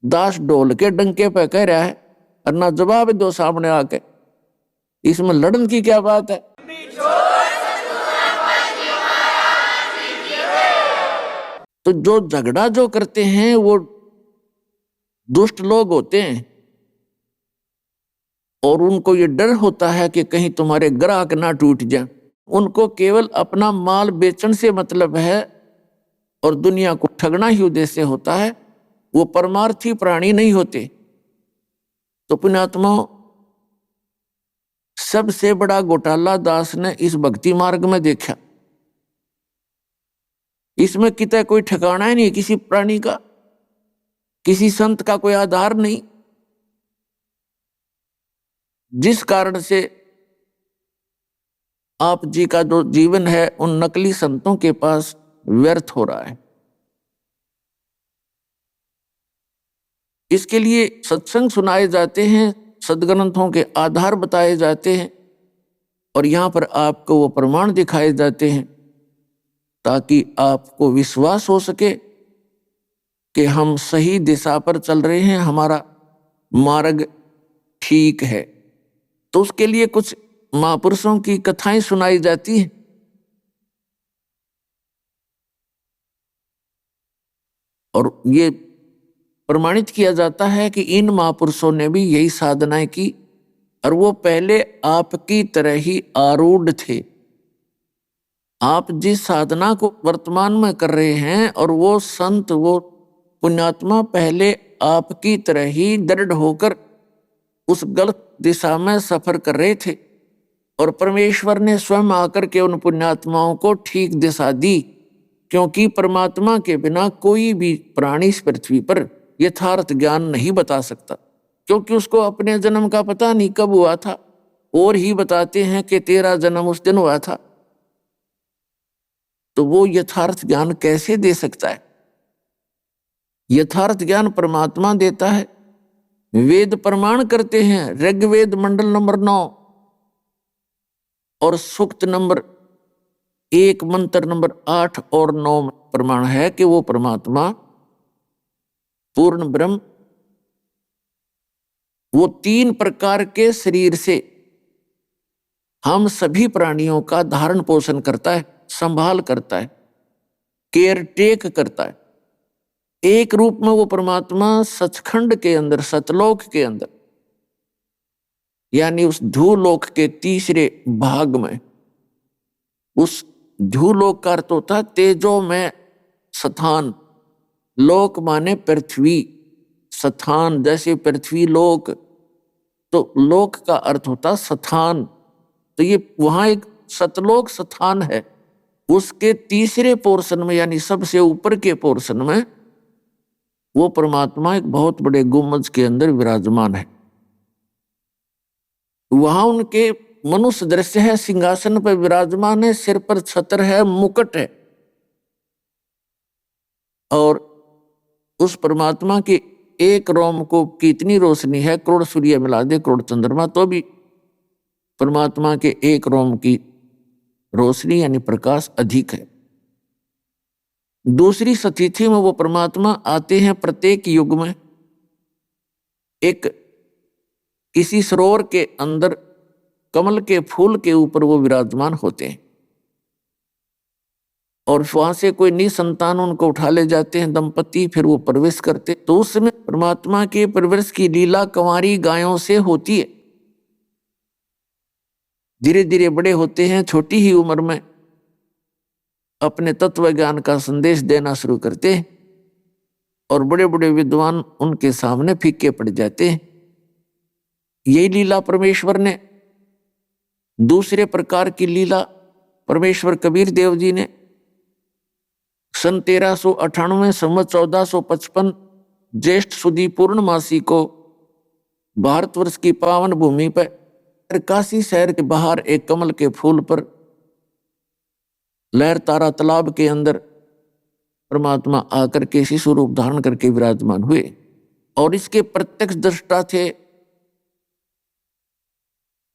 दास ढोल के डंके पे कह रहा है और ना जवाब दो सामने आके, इसमें लड़न की क्या बात है। तो जो झगड़ा जो करते हैं वो दुष्ट लोग होते हैं और उनको ये डर होता है कि कहीं तुम्हारे ग्राहक ना टूट जाए। उनको केवल अपना माल बेचने से मतलब है और दुनिया को ठगना ही उद्देश्य होता है, वो परमार्थी प्राणी नहीं होते। तो पुण्यात्माओं, सबसे बड़ा घोटाला दास ने इस भक्ति मार्ग में देखा। इसमें कितना कोई ठिकाना ही नहीं, किसी प्राणी का, किसी संत का कोई आधार नहीं, जिस कारण से आप जी का जो जीवन है उन नकली संतों के पास व्यर्थ हो रहा है। इसके लिए सत्संग सुनाए जाते हैं, सदग्रंथों के आधार बताए जाते हैं, और यहां पर आपको वो प्रमाण दिखाए जाते हैं ताकि आपको विश्वास हो सके कि हम सही दिशा पर चल रहे हैं, हमारा मार्ग ठीक है। तो उसके लिए कुछ महापुरुषों की कथाएं सुनाई जाती हैं। और ये प्रमाणित किया जाता है कि इन महापुरुषों ने भी यही साधनाएं की, और वो पहले आपकी तरह ही आरूढ़ थे। आप जिस साधना को वर्तमान में कर रहे हैं और वो संत, वो पुण्यात्मा पहले आपकी तरह ही दृढ़ होकर उस गलत दिशा में सफर कर रहे थे, और परमेश्वर ने स्वयं आकर के उन पुण्यात्माओं को ठीक दिशा दी। क्योंकि परमात्मा के बिना कोई भी प्राणी इस पृथ्वी पर यथार्थ ज्ञान नहीं बता सकता, क्योंकि उसको अपने जन्म का पता नहीं कब हुआ था, और ही बताते हैं कि तेरा जन्म उस दिन हुआ था। तो वो यथार्थ ज्ञान कैसे दे सकता है? यथार्थ ज्ञान परमात्मा देता है। वेद प्रमाण करते हैं, ऋग्वेद मंडल नंबर 9 और सूक्त नंबर 1 मंत्र नंबर 8 और 9 में प्रमाण है कि वो परमात्मा पूर्ण ब्रह्म, वो 3 प्रकार के शरीर से हम सभी प्राणियों का धारण पोषण करता है, संभाल करता है, केयर टेक करता है। एक रूप में वो परमात्मा सचखंड के अंदर, सतलोक के अंदर, यानी उस धूलोक के तीसरे भाग में, उस धूलोक का अर्थ होता है तेजो में स्थान। लोक माने पृथ्वी, स्थान जैसे पृथ्वी लोक, तो लोक का अर्थ होता स्थान। तो ये वहां एक सतलोक स्थान है, उसके तीसरे पोर्शन में, यानी सबसे ऊपर के पोर्शन में, वो परमात्मा एक बहुत बड़े गुम्बज के अंदर विराजमान है। वहां उनके मनुष्य दृश्य है, सिंहासन पर विराजमान है, सिर पर छत्र है, मुकुट है, और उस परमात्मा के एक रोम को कितनी रोशनी है, करोड़ सूर्य मिला दे, करोड़ चंद्रमा, तो भी परमात्मा के एक रोम की रोशनी यानी प्रकाश अधिक है। दूसरी सतिथि में वो परमात्मा आते हैं प्रत्येक युग में। एक किसी सरोवर के अंदर कमल के फूल के ऊपर वो विराजमान होते हैं, और वहां से कोई निसंतान उनको उठा ले जाते हैं दंपति, फिर वो प्रवेश करते। तो उस समय परमात्मा के प्रवेश की लीला कंवारी गायों से होती है। धीरे धीरे बड़े होते हैं, छोटी ही उम्र में अपने तत्व ज्ञान का संदेश देना शुरू करते हैं, और बड़े बड़े विद्वान उनके सामने फीके पड़ जाते हैं। यही लीला परमेश्वर ने, दूसरे प्रकार की लीला परमेश्वर कबीर देव जी ने सन 1398 संवत 1455 ज्येष्ठ सुदी पूर्णमासी को भारतवर्ष की पावन भूमि पर काशी शहर के बाहर एक कमल के फूल पर लहर तारा तालाब के अंदर परमात्मा आकर के शिशु रूप धारण करके विराजमान हुए, और इसके प्रत्यक्ष दृष्टा थे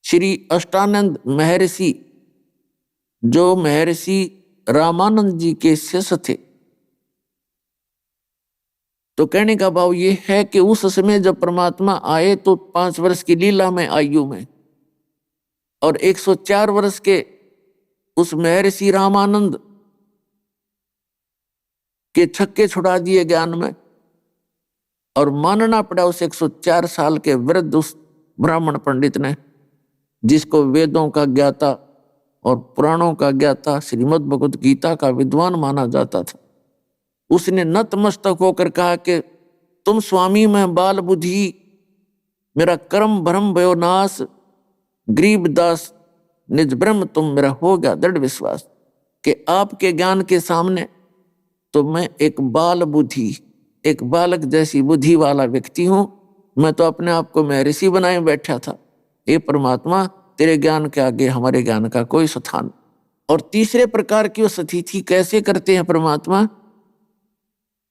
श्री अष्टानंद महर्षि, जो महर्षि रामानंद जी के शिष्य थे। तो कहने का भाव ये है कि उस समय जब परमात्मा आए तो 5 वर्ष की लीला में आयु में, और 104 वर्ष के उस महर्षि रामानंद के छक्के छुड़ा दिए ज्ञान में, और मानना पड़ा उस 104 साल के वृद्ध उस ब्राह्मण पंडित ने, जिसको वेदों का ज्ञाता और पुराणों का ज्ञाता, श्रीमद् भगवद गीता का विद्वान माना जाता था। उसने नतमस्तक होकर कहा कि तुम स्वामी में बाल बुद्धि, मेरा कर्म भ्रम भयो नाश, गरीबदास निज ब्रह्म तुम मेरा हो गया दृढ़ विश्वास कि आपके ज्ञान के सामने तो मैं एक बाल बुद्धि, एक बालक जैसी बुद्धि वाला व्यक्ति हूं। मैं तो अपने आप को मैं ऋषि बनाए बैठा था। हे परमात्मा, तेरे ज्ञान के आगे हमारे ज्ञान का कोई स्थान। और तीसरे प्रकार की वो स्थिति कैसे करते हैं परमात्मा?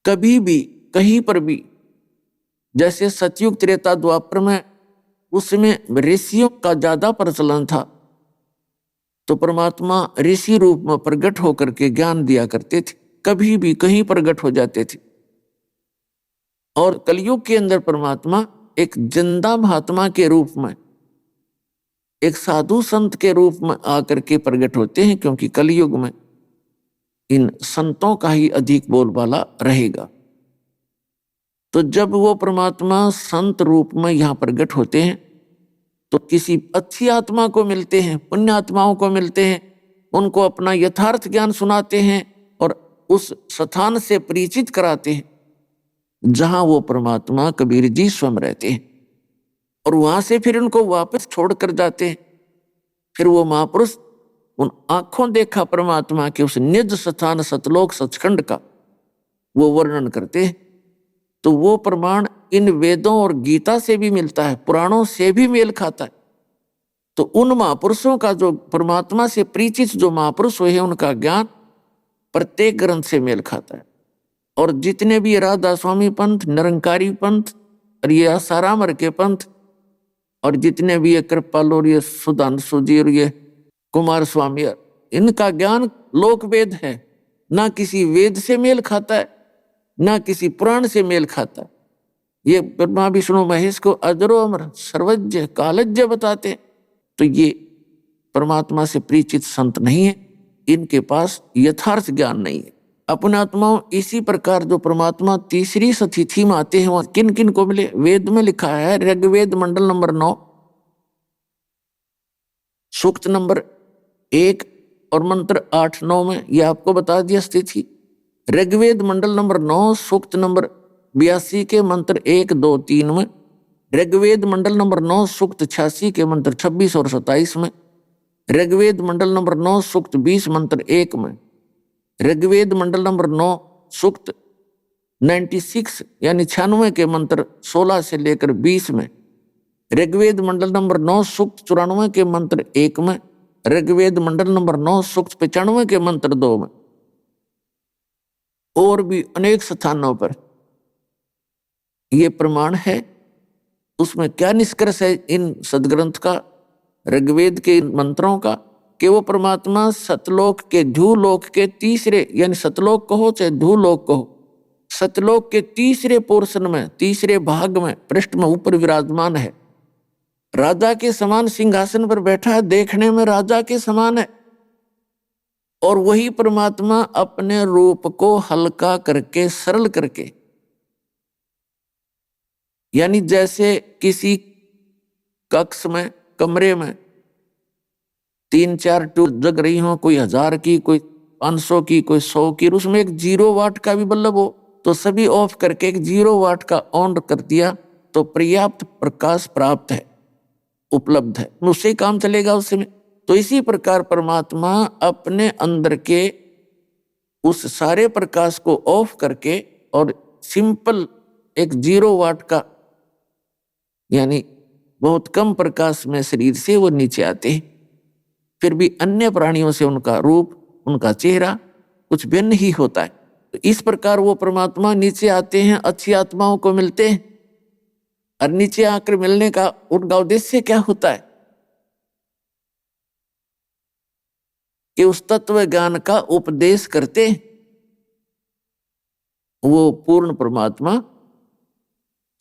कभी भी कहीं पर भी, जैसे सतयुग त्रेता द्वापर में उसमें ऋषियों का ज्यादा प्रचलन था, तो परमात्मा ऋषि रूप में प्रकट होकर के ज्ञान दिया करते थे, कभी भी कहीं प्रकट हो जाते थे। और कलयुग के अंदर परमात्मा एक जिंदा महात्मा के रूप में, एक साधु संत के रूप में आकर के प्रकट होते हैं, क्योंकि कलयुग में इन संतों का ही अधिक बोलबाला रहेगा। तो जब वो परमात्मा संत रूप में यहां प्रकट होते हैं तो किसी अच्छी आत्मा को मिलते हैं, पुण्य आत्माओं को मिलते हैं, उनको अपना यथार्थ ज्ञान सुनाते हैं और उस स्थान से परिचित कराते हैं जहां वो परमात्मा कबीर जी स्वयं रहते हैं। और वहां से फिर उनको वापस छोड़कर जाते हैं। फिर वो महापुरुष उन आंखों देखा परमात्मा के उस निज स्थान सतलोक सचखंड का वो वर्णन करते हैं। तो वो प्रमाण इन वेदों और गीता से भी मिलता है, पुराणों से भी मेल खाता है। तो उन महापुरुषों का, जो परमात्मा से परिचित जो महापुरुष हुए हैं, उनका ज्ञान प्रत्येक ग्रंथ से मेल खाता है। और जितने भी राधा स्वामी पंथ, निरंकारी पंथ और ये आसाराम के पंथ और जितने भी ये कृपाल और ये सुधांशु जी और ये कुमार स्वामी, इनका ज्ञान लोक वेद है, ना किसी वेद से मेल खाता है, ना किसी पुराण से मेल खाता है। ये ब्रह्मा विष्णु महेश को अजरो अमर सर्वज्ञ कालज्ञ बताते हैं। तो ये परमात्मा से परिचित संत नहीं है, इनके पास यथार्थ ज्ञान नहीं है। अपने आत्माओं इसी प्रकार जो परमात्मा तीसरी स्थिति में आते हैं, वहां किन किन को मिले? वेद में लिखा है, ऋग्वेद मंडल नंबर 9 सूक्त नंबर 1 और मंत्र 8-9 में यह आपको बता दिया स्थिति। ऋग्वेद मंडल नंबर 9 सूक्त नंबर 82 के मंत्र 1, 2, 3 में, ऋग्वेद मंडल नंबर 9 सूक्त 86 के मंत्र 26 और 27 में, ऋग्वेद मंडल नंबर 9 सूक्त 20 मंत्र 1 में, ऋग्वेद मंडल नंबर 9 सूक्त 96 यानी 96 के मंत्र 16 से लेकर 20 में, ऋग्वेद मंडल नंबर 9 सूक्त 94 के मंत्र 1 में, ऋग्वेद मंडल नंबर 9 सूक्त 95 के मंत्र 2 में, और भी अनेक स्थानों पर ये प्रमाण है। उसमें क्या निष्कर्ष है इन सदग्रंथ का, ऋग्वेद के मंत्रों का, कि वो परमात्मा सतलोक के धूलोक के तीसरे, यानी सतलोक कहो चाहे धूलोक कहो, सतलोक के तीसरे पोर्शन में, तीसरे भाग में, पृष्ठ में ऊपर विराजमान है। राजा के समान सिंहासन पर बैठा है, देखने में राजा के समान है। और वही परमात्मा अपने रूप को हल्का करके, सरल करके, यानी जैसे किसी कक्ष में, कमरे में 3-4 ट्यूब जग रही हो, कोई 1000 की, कोई 500 की, कोई 100 की, उसमें एक 0 वाट का भी बल्ब हो तो सभी ऑफ करके एक 0 वाट का ऑन कर दिया तो पर्याप्त प्रकाश प्राप्त है, उपलब्ध है, उससे ही काम चलेगा उसमें। तो इसी प्रकार परमात्मा अपने अंदर के उस सारे प्रकाश को ऑफ करके और सिंपल एक 0 वाट का, यानी बहुत कम प्रकाश में शरीर से वो नीचे आते हैं। फिर भी अन्य प्राणियों से उनका रूप, उनका चेहरा कुछ भिन्न ही होता है। तो इस प्रकार वो परमात्मा नीचे आते हैं, अच्छी आत्माओं को मिलते हैं। और नीचे आकर मिलने का उनका उद्देश्य क्या होता है? कि उस तत्व ज्ञान का उपदेश करते हैं। वो पूर्ण परमात्मा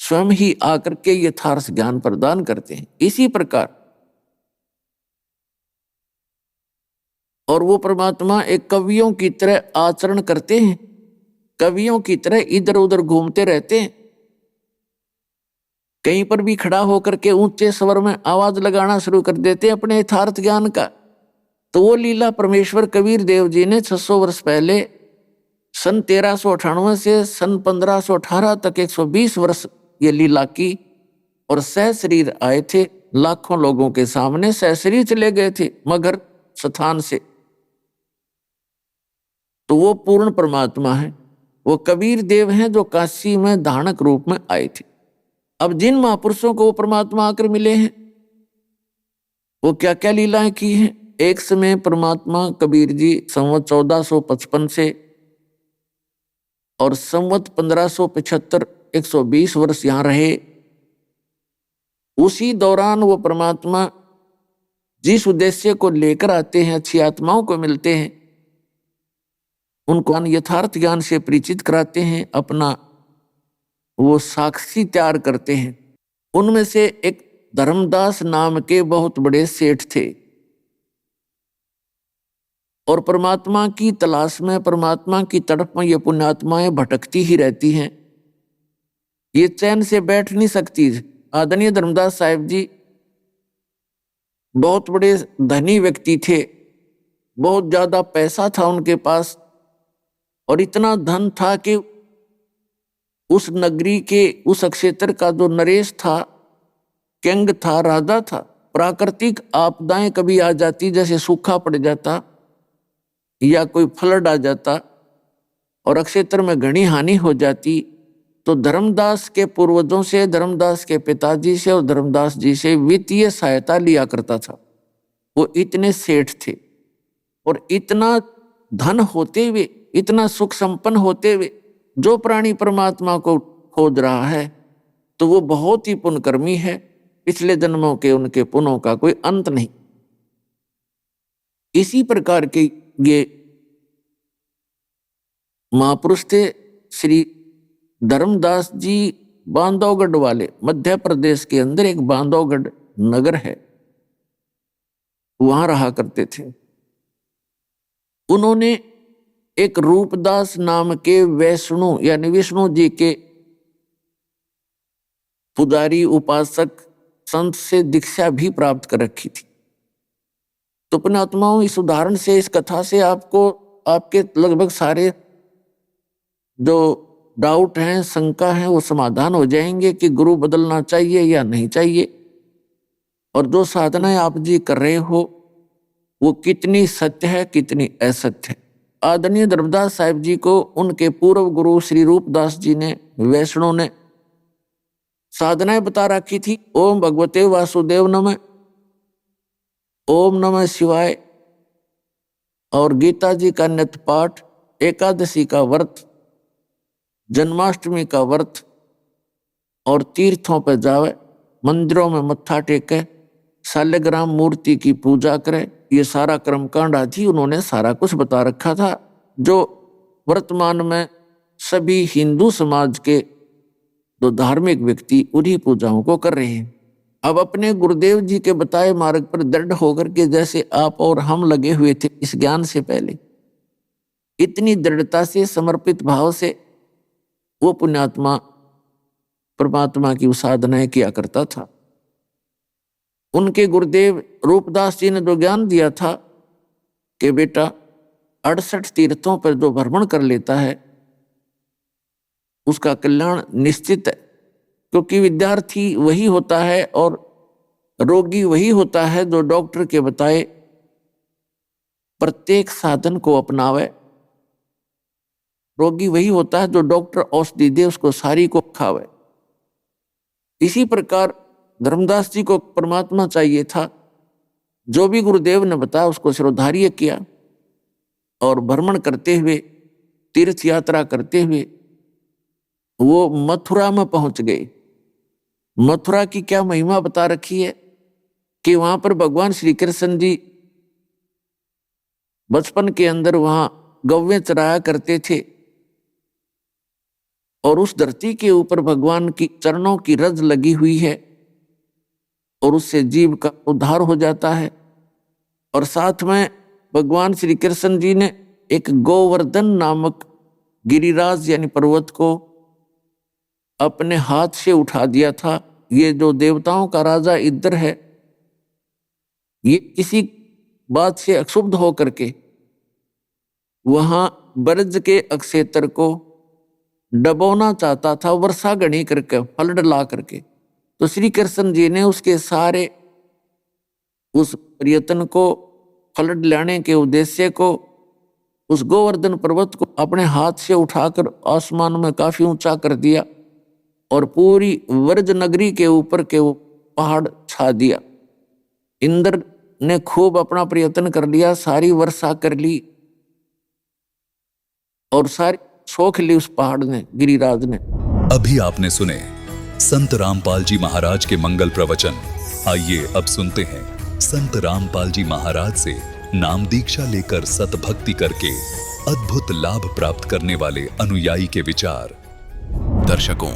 स्वयं ही आकर के यथार्थ ज्ञान प्रदान करते हैं। इसी प्रकार और वो परमात्मा एक कवियों की तरह आचरण करते हैं, कवियों की तरह इधर उधर घूमते रहते हैं। कहीं पर भी खड़ा होकर के ऊंचे स्वर में आवाज लगाना शुरू कर देते हैं अपने यथार्थ ज्ञान का। तो वो लीला परमेश्वर कबीर देव जी ने 600 वर्ष पहले सन 1398 से सन 1518 तक 120 वर्ष ये लीला की और सह शरीर आए थे लाखों लोगों के सामने सैसरी चले गए थे मगर स्थान से। तो वो पूर्ण परमात्मा है, वो कबीर देव हैं जो काशी में धानक रूप में आए थे। अब जिन महापुरुषों को वो परमात्मा आकर मिले हैं, वो क्या क्या लीलाएं की हैं। एक समय परमात्मा कबीर जी संवत 1455 से और संवत 1575 120 वर्ष यहां रहे। उसी दौरान वो परमात्मा जिस उद्देश्य को लेकर आते हैं, अच्छी आत्माओं को मिलते हैं, उनको यथार्थ ज्ञान से परिचित कराते हैं, अपना वो साक्षी तैयार करते हैं। उनमें से एक धर्मदास नाम के बहुत बड़े सेठ थे और परमात्मा की तलाश में, परमात्मा की तड़प में ये पुण्यात्माएं भटकती ही रहती हैं, ये चैन से बैठ नहीं सकती। आदरणीय धर्मदास साहिब जी बहुत बड़े धनी व्यक्ति थे, बहुत ज्यादा पैसा था उनके पास और इतना धन था कि उस नगरी के, उस क्षेत्र का जो नरेश था, किंग था, राजा था, प्राकृतिक आपदाएं कभी आ जाती, जैसे सूखा पड़ जाता या कोई फ्लड आ जाता और क्षेत्र में घनी हानि हो जाती, तो धर्मदास के पूर्वजों से, धर्मदास के पिताजी से और धर्मदास जी से वित्तीय सहायता लिया करता था। वो इतने सेठ थे और इतना धन होते हुए, इतना सुख संपन्न होते हुए, जो प्राणी परमात्मा को खोज रहा है तो वो बहुत ही पुण्यकर्मी है। पिछले जन्मों के उनके पुण्यों का कोई अंत नहीं। इसी प्रकार के ये महापुरुष थे श्री धर्मदास जी। बांधवगढ़ वाले, मध्य प्रदेश के अंदर एक बांधवगढ़ नगर है, वहां रहा करते थे। उन्होंने एक रूपदास नाम के वैष्णु यानी विष्णु जी के पुजारी, उपासक, संत से दीक्षा भी प्राप्त कर रखी थी। तो पुण्यात्माओं, इस उदाहरण से, इस कथा से आपको आपके लगभग सारे जो डाउट हैं, शंका हैं, वो समाधान हो जाएंगे कि गुरु बदलना चाहिए या नहीं चाहिए, और जो साधनाएं आप जी कर रहे हो वो कितनी सत्य है, कितनी असत्य है। आदरणीय धर्मदास साहिब जी को उनके पूर्व गुरु श्री रूपदास जी ने, वैष्णव ने, साधनाएं बता रखी थी। ओम भगवते वासुदेव नमः, ओम नमः शिवाय, और गीता जी का नित्य पाठ, एकादशी का व्रत, जन्माष्टमी का व्रत, और तीर्थों पर जावे, मंदिरों में मत्था टेके, शालिग्राम मूर्ति की पूजा करे, ये सारा कर्मकांड आदि उन्होंने सारा कुछ बता रखा था, जो वर्तमान में सभी हिंदू समाज के जो धार्मिक व्यक्ति उन्हीं पूजाओं को कर रहे हैं। अब अपने गुरुदेव जी के बताए मार्ग पर दृढ़ होकर के, जैसे आप और हम लगे हुए थे इस ज्ञान से पहले, इतनी दृढ़ता से, समर्पित भाव से वो पुण्यात्मा परमात्मा की साधनाएं किया करता था। उनके गुरुदेव रूपदास जी ने जो ज्ञान दिया था कि बेटा 68 तीर्थों पर जो भ्रमण कर लेता है उसका कल्याण निश्चित है, क्योंकि विद्यार्थी वही होता है और रोगी वही होता है जो डॉक्टर के बताए प्रत्येक साधन को अपनावे। रोगी वही होता है जो डॉक्टर औषधि दे उसको सारी को खावे। इसी प्रकार धर्मदास जी को परमात्मा चाहिए था, जो भी गुरुदेव ने बताया उसको शिरोधार्य किया और भ्रमण करते हुए, तीर्थ यात्रा करते हुए वो मथुरा में पहुंच गए। मथुरा की क्या महिमा बता रखी है कि वहां पर भगवान श्री कृष्ण जी बचपन के अंदर वहां गौवें चराया करते थे और उस धरती के ऊपर भगवान की चरणों की रज लगी हुई है और उससे जीव का उद्धार हो जाता है। और साथ में भगवान श्री कृष्ण जी ने एक गोवर्धन नामक गिरिराज यानी पर्वत को अपने हाथ से उठा दिया था। ये जो देवताओं का राजा इधर है, ये किसी बात से अक्षुब्ध होकर के वहां ब्रज के अक्षेत्र को डबोना चाहता था, वर्षा गणी करके, फ्लड ला करके। तो श्री कृष्ण जी ने उसके सारे उस प्रयत्न को, फलट लाने के उद्देश्य को, उस गोवर्धन पर्वत को अपने हाथ से उठाकर आसमान में काफी ऊंचा कर दिया और पूरी व्रज नगरी के ऊपर के वो पहाड़ छा दिया। इंद्र ने खूब अपना प्रयत्न कर लिया, सारी वर्षा कर ली और सारी सोख ली उस पहाड़ ने, गिरिराज ने। अभी आपने सुने संत रामपाल जी महाराज के मंगल प्रवचन। आइए अब सुनते हैं संत रामपाल जी महाराज से नाम दीक्षा लेकर सतभक्ति करके अद्भुत लाभ प्राप्त करने वाले अनुयायी के विचार। दर्शकों,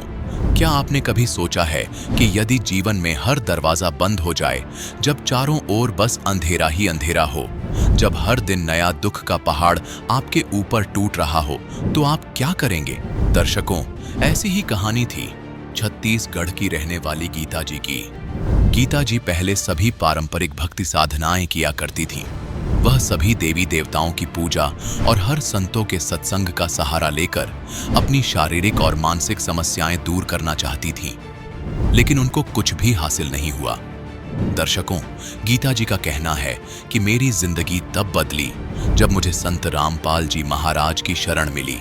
क्या आपने कभी सोचा है कि यदि जीवन में हर दरवाजा बंद हो जाए, जब चारों ओर बस अंधेरा ही अंधेरा हो, जब हर दिन नया दुख का पहाड़ आपके ऊपर टूट रहा हो, तो आप क्या करेंगे? दर्शकों, ऐसी ही कहानी थी छत्तीसगढ़ की रहने वाली गीता जी की। गीता जी पहले सभी पारंपरिक भक्ति साधनाएं किया करती थीं। वह सभी देवी देवताओं की पूजा और हर संतों के सत्संग का सहारा लेकर अपनी शारीरिक और मानसिक समस्याएं दूर करना चाहती थीं, लेकिन उनको कुछ भी हासिल नहीं हुआ। दर्शकों, गीता जी का कहना है कि मेरी जिंदगी तब बदली जब मुझे संत रामपाल जी महाराज की शरण मिली।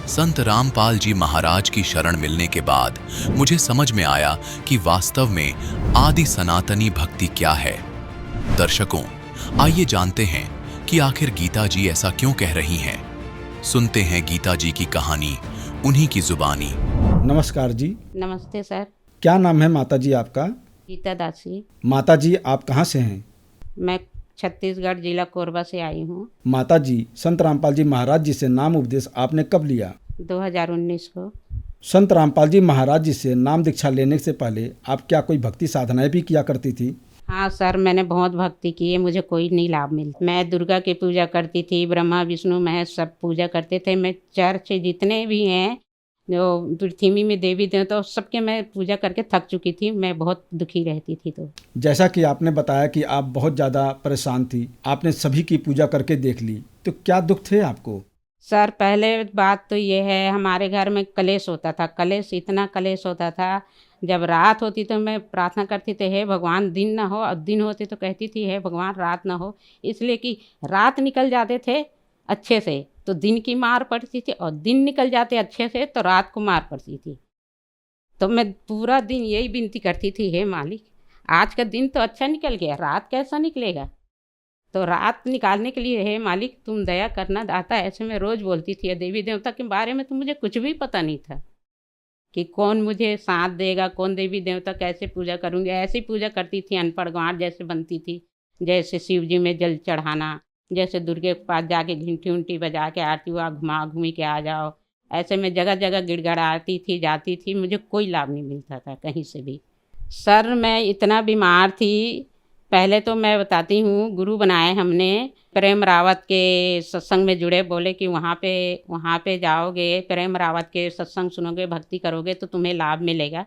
संत रामपाल जी महाराज की शरण मिलने के बाद मुझे समझ में आया कि वास्तव में आदि सनातनी भक्ति क्या है। दर्शकों, आइए जानते हैं कि आखिर गीता जी ऐसा क्यों कह रही हैं। सुनते हैं गीता जी की कहानी उन्हीं की जुबानी। नमस्कार जी। नमस्ते सर। क्या नाम है माता जी आपका? गीता दासी। माता जी आप कहाँ से हैं? मैं छत्तीसगढ़ जिला कोरबा से आई हूँ। माता जी, संत रामपाल जी महाराज जी से नाम उपदेश आपने कब लिया? 2019 को। संत रामपाल जी महाराज जी से नाम दीक्षा लेने से पहले आप क्या कोई भक्ति साधनाएं भी किया करती थी? हाँ सर, मैंने बहुत भक्ति की है, मुझे कोई नहीं लाभ मिलता। मैं दुर्गा की पूजा करती थी, ब्रह्मा विष्णु महेश सब पूजा करते थे। मैं चर्च जितने भी हैं जो पृथ्वी में देवी देवता तो सबके मैं पूजा करके थक चुकी थी। मैं बहुत दुखी रहती थी। तो जैसा कि आपने बताया कि आप बहुत ज़्यादा परेशान थी, आपने सभी की पूजा करके देख ली, तो क्या दुख थे आपको? सर, पहले बात तो ये है, हमारे घर में कलेश होता था। कलेश, इतना कलेश होता था, जब रात होती तो मैं प्रार्थना करती थी, हे भगवान दिन ना हो, और दिन होते तो कहती थी हे भगवान रात ना हो। इसलिए कि रात निकल जाते थे अच्छे से तो दिन की मार पड़ती थी, और दिन निकल जाते अच्छे से तो रात को मार पड़ती थी। तो मैं पूरा दिन यही विनती करती थी, हे मालिक आज का दिन तो अच्छा निकल गया, रात कैसा निकलेगा? तो रात निकालने के लिए हे मालिक तुम दया करना दाता, ऐसे मैं रोज़ बोलती थी। देवी देवता के बारे में तो मुझे कुछ भी पता नहीं था कि कौन मुझे साथ देगा, कौन देवी देवता कैसे पूजा करूँगी। ऐसी पूजा करती थी, अनपढ़ गाँठ जैसे बनती थी। जैसे शिव जी में जल चढ़ाना, जैसे दुर्गे के पास जाके घंटी उंटी बजा के आती हुआ घुमा घूमी के आ जाओ। ऐसे में जगह जगह गिड़गड़ाती थी, जाती थी, मुझे कोई लाभ नहीं मिलता था कहीं से भी। सर, मैं इतना बीमार थी। पहले तो मैं बताती हूँ, गुरु बनाए हमने, प्रेम रावत के सत्संग में जुड़े। बोले कि वहाँ पे जाओगे, प्रेम रावत के सत्संग सुनोगे, भक्ति करोगे तो तुम्हें लाभ मिलेगा।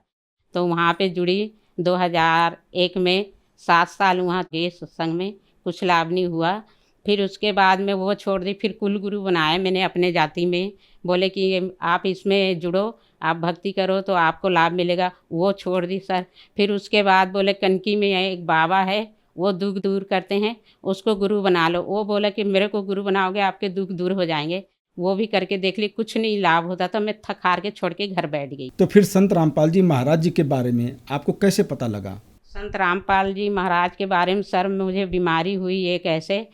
तो वहाँ पे जुड़ी 2001 में। 7 साल वहाँ गए सत्संग में, कुछ लाभ नहीं हुआ। फिर उसके बाद में वो छोड़ दी। फिर कुल गुरु बनाए मैंने अपने जाति में। बोले कि आप इसमें जुड़ो, आप भक्ति करो तो आपको लाभ मिलेगा। वो छोड़ दी सर। फिर उसके बाद बोले कनकी में एक बाबा है, वो दुख दूर करते हैं, उसको गुरु बना लो। वो बोला कि मेरे को गुरु बनाओगे आपके दुख दूर हो जाएंगे। वो भी करके देख ली, कुछ नहीं लाभ होता। तो मैं थक हार के छोड़ के घर बैठ गई। तो फिर संत रामपाल जी महाराज जी के बारे में आपको कैसे पता लगा? संत रामपाल जी महाराज के बारे में सर, मुझे बीमारी हुई एक ऐसे,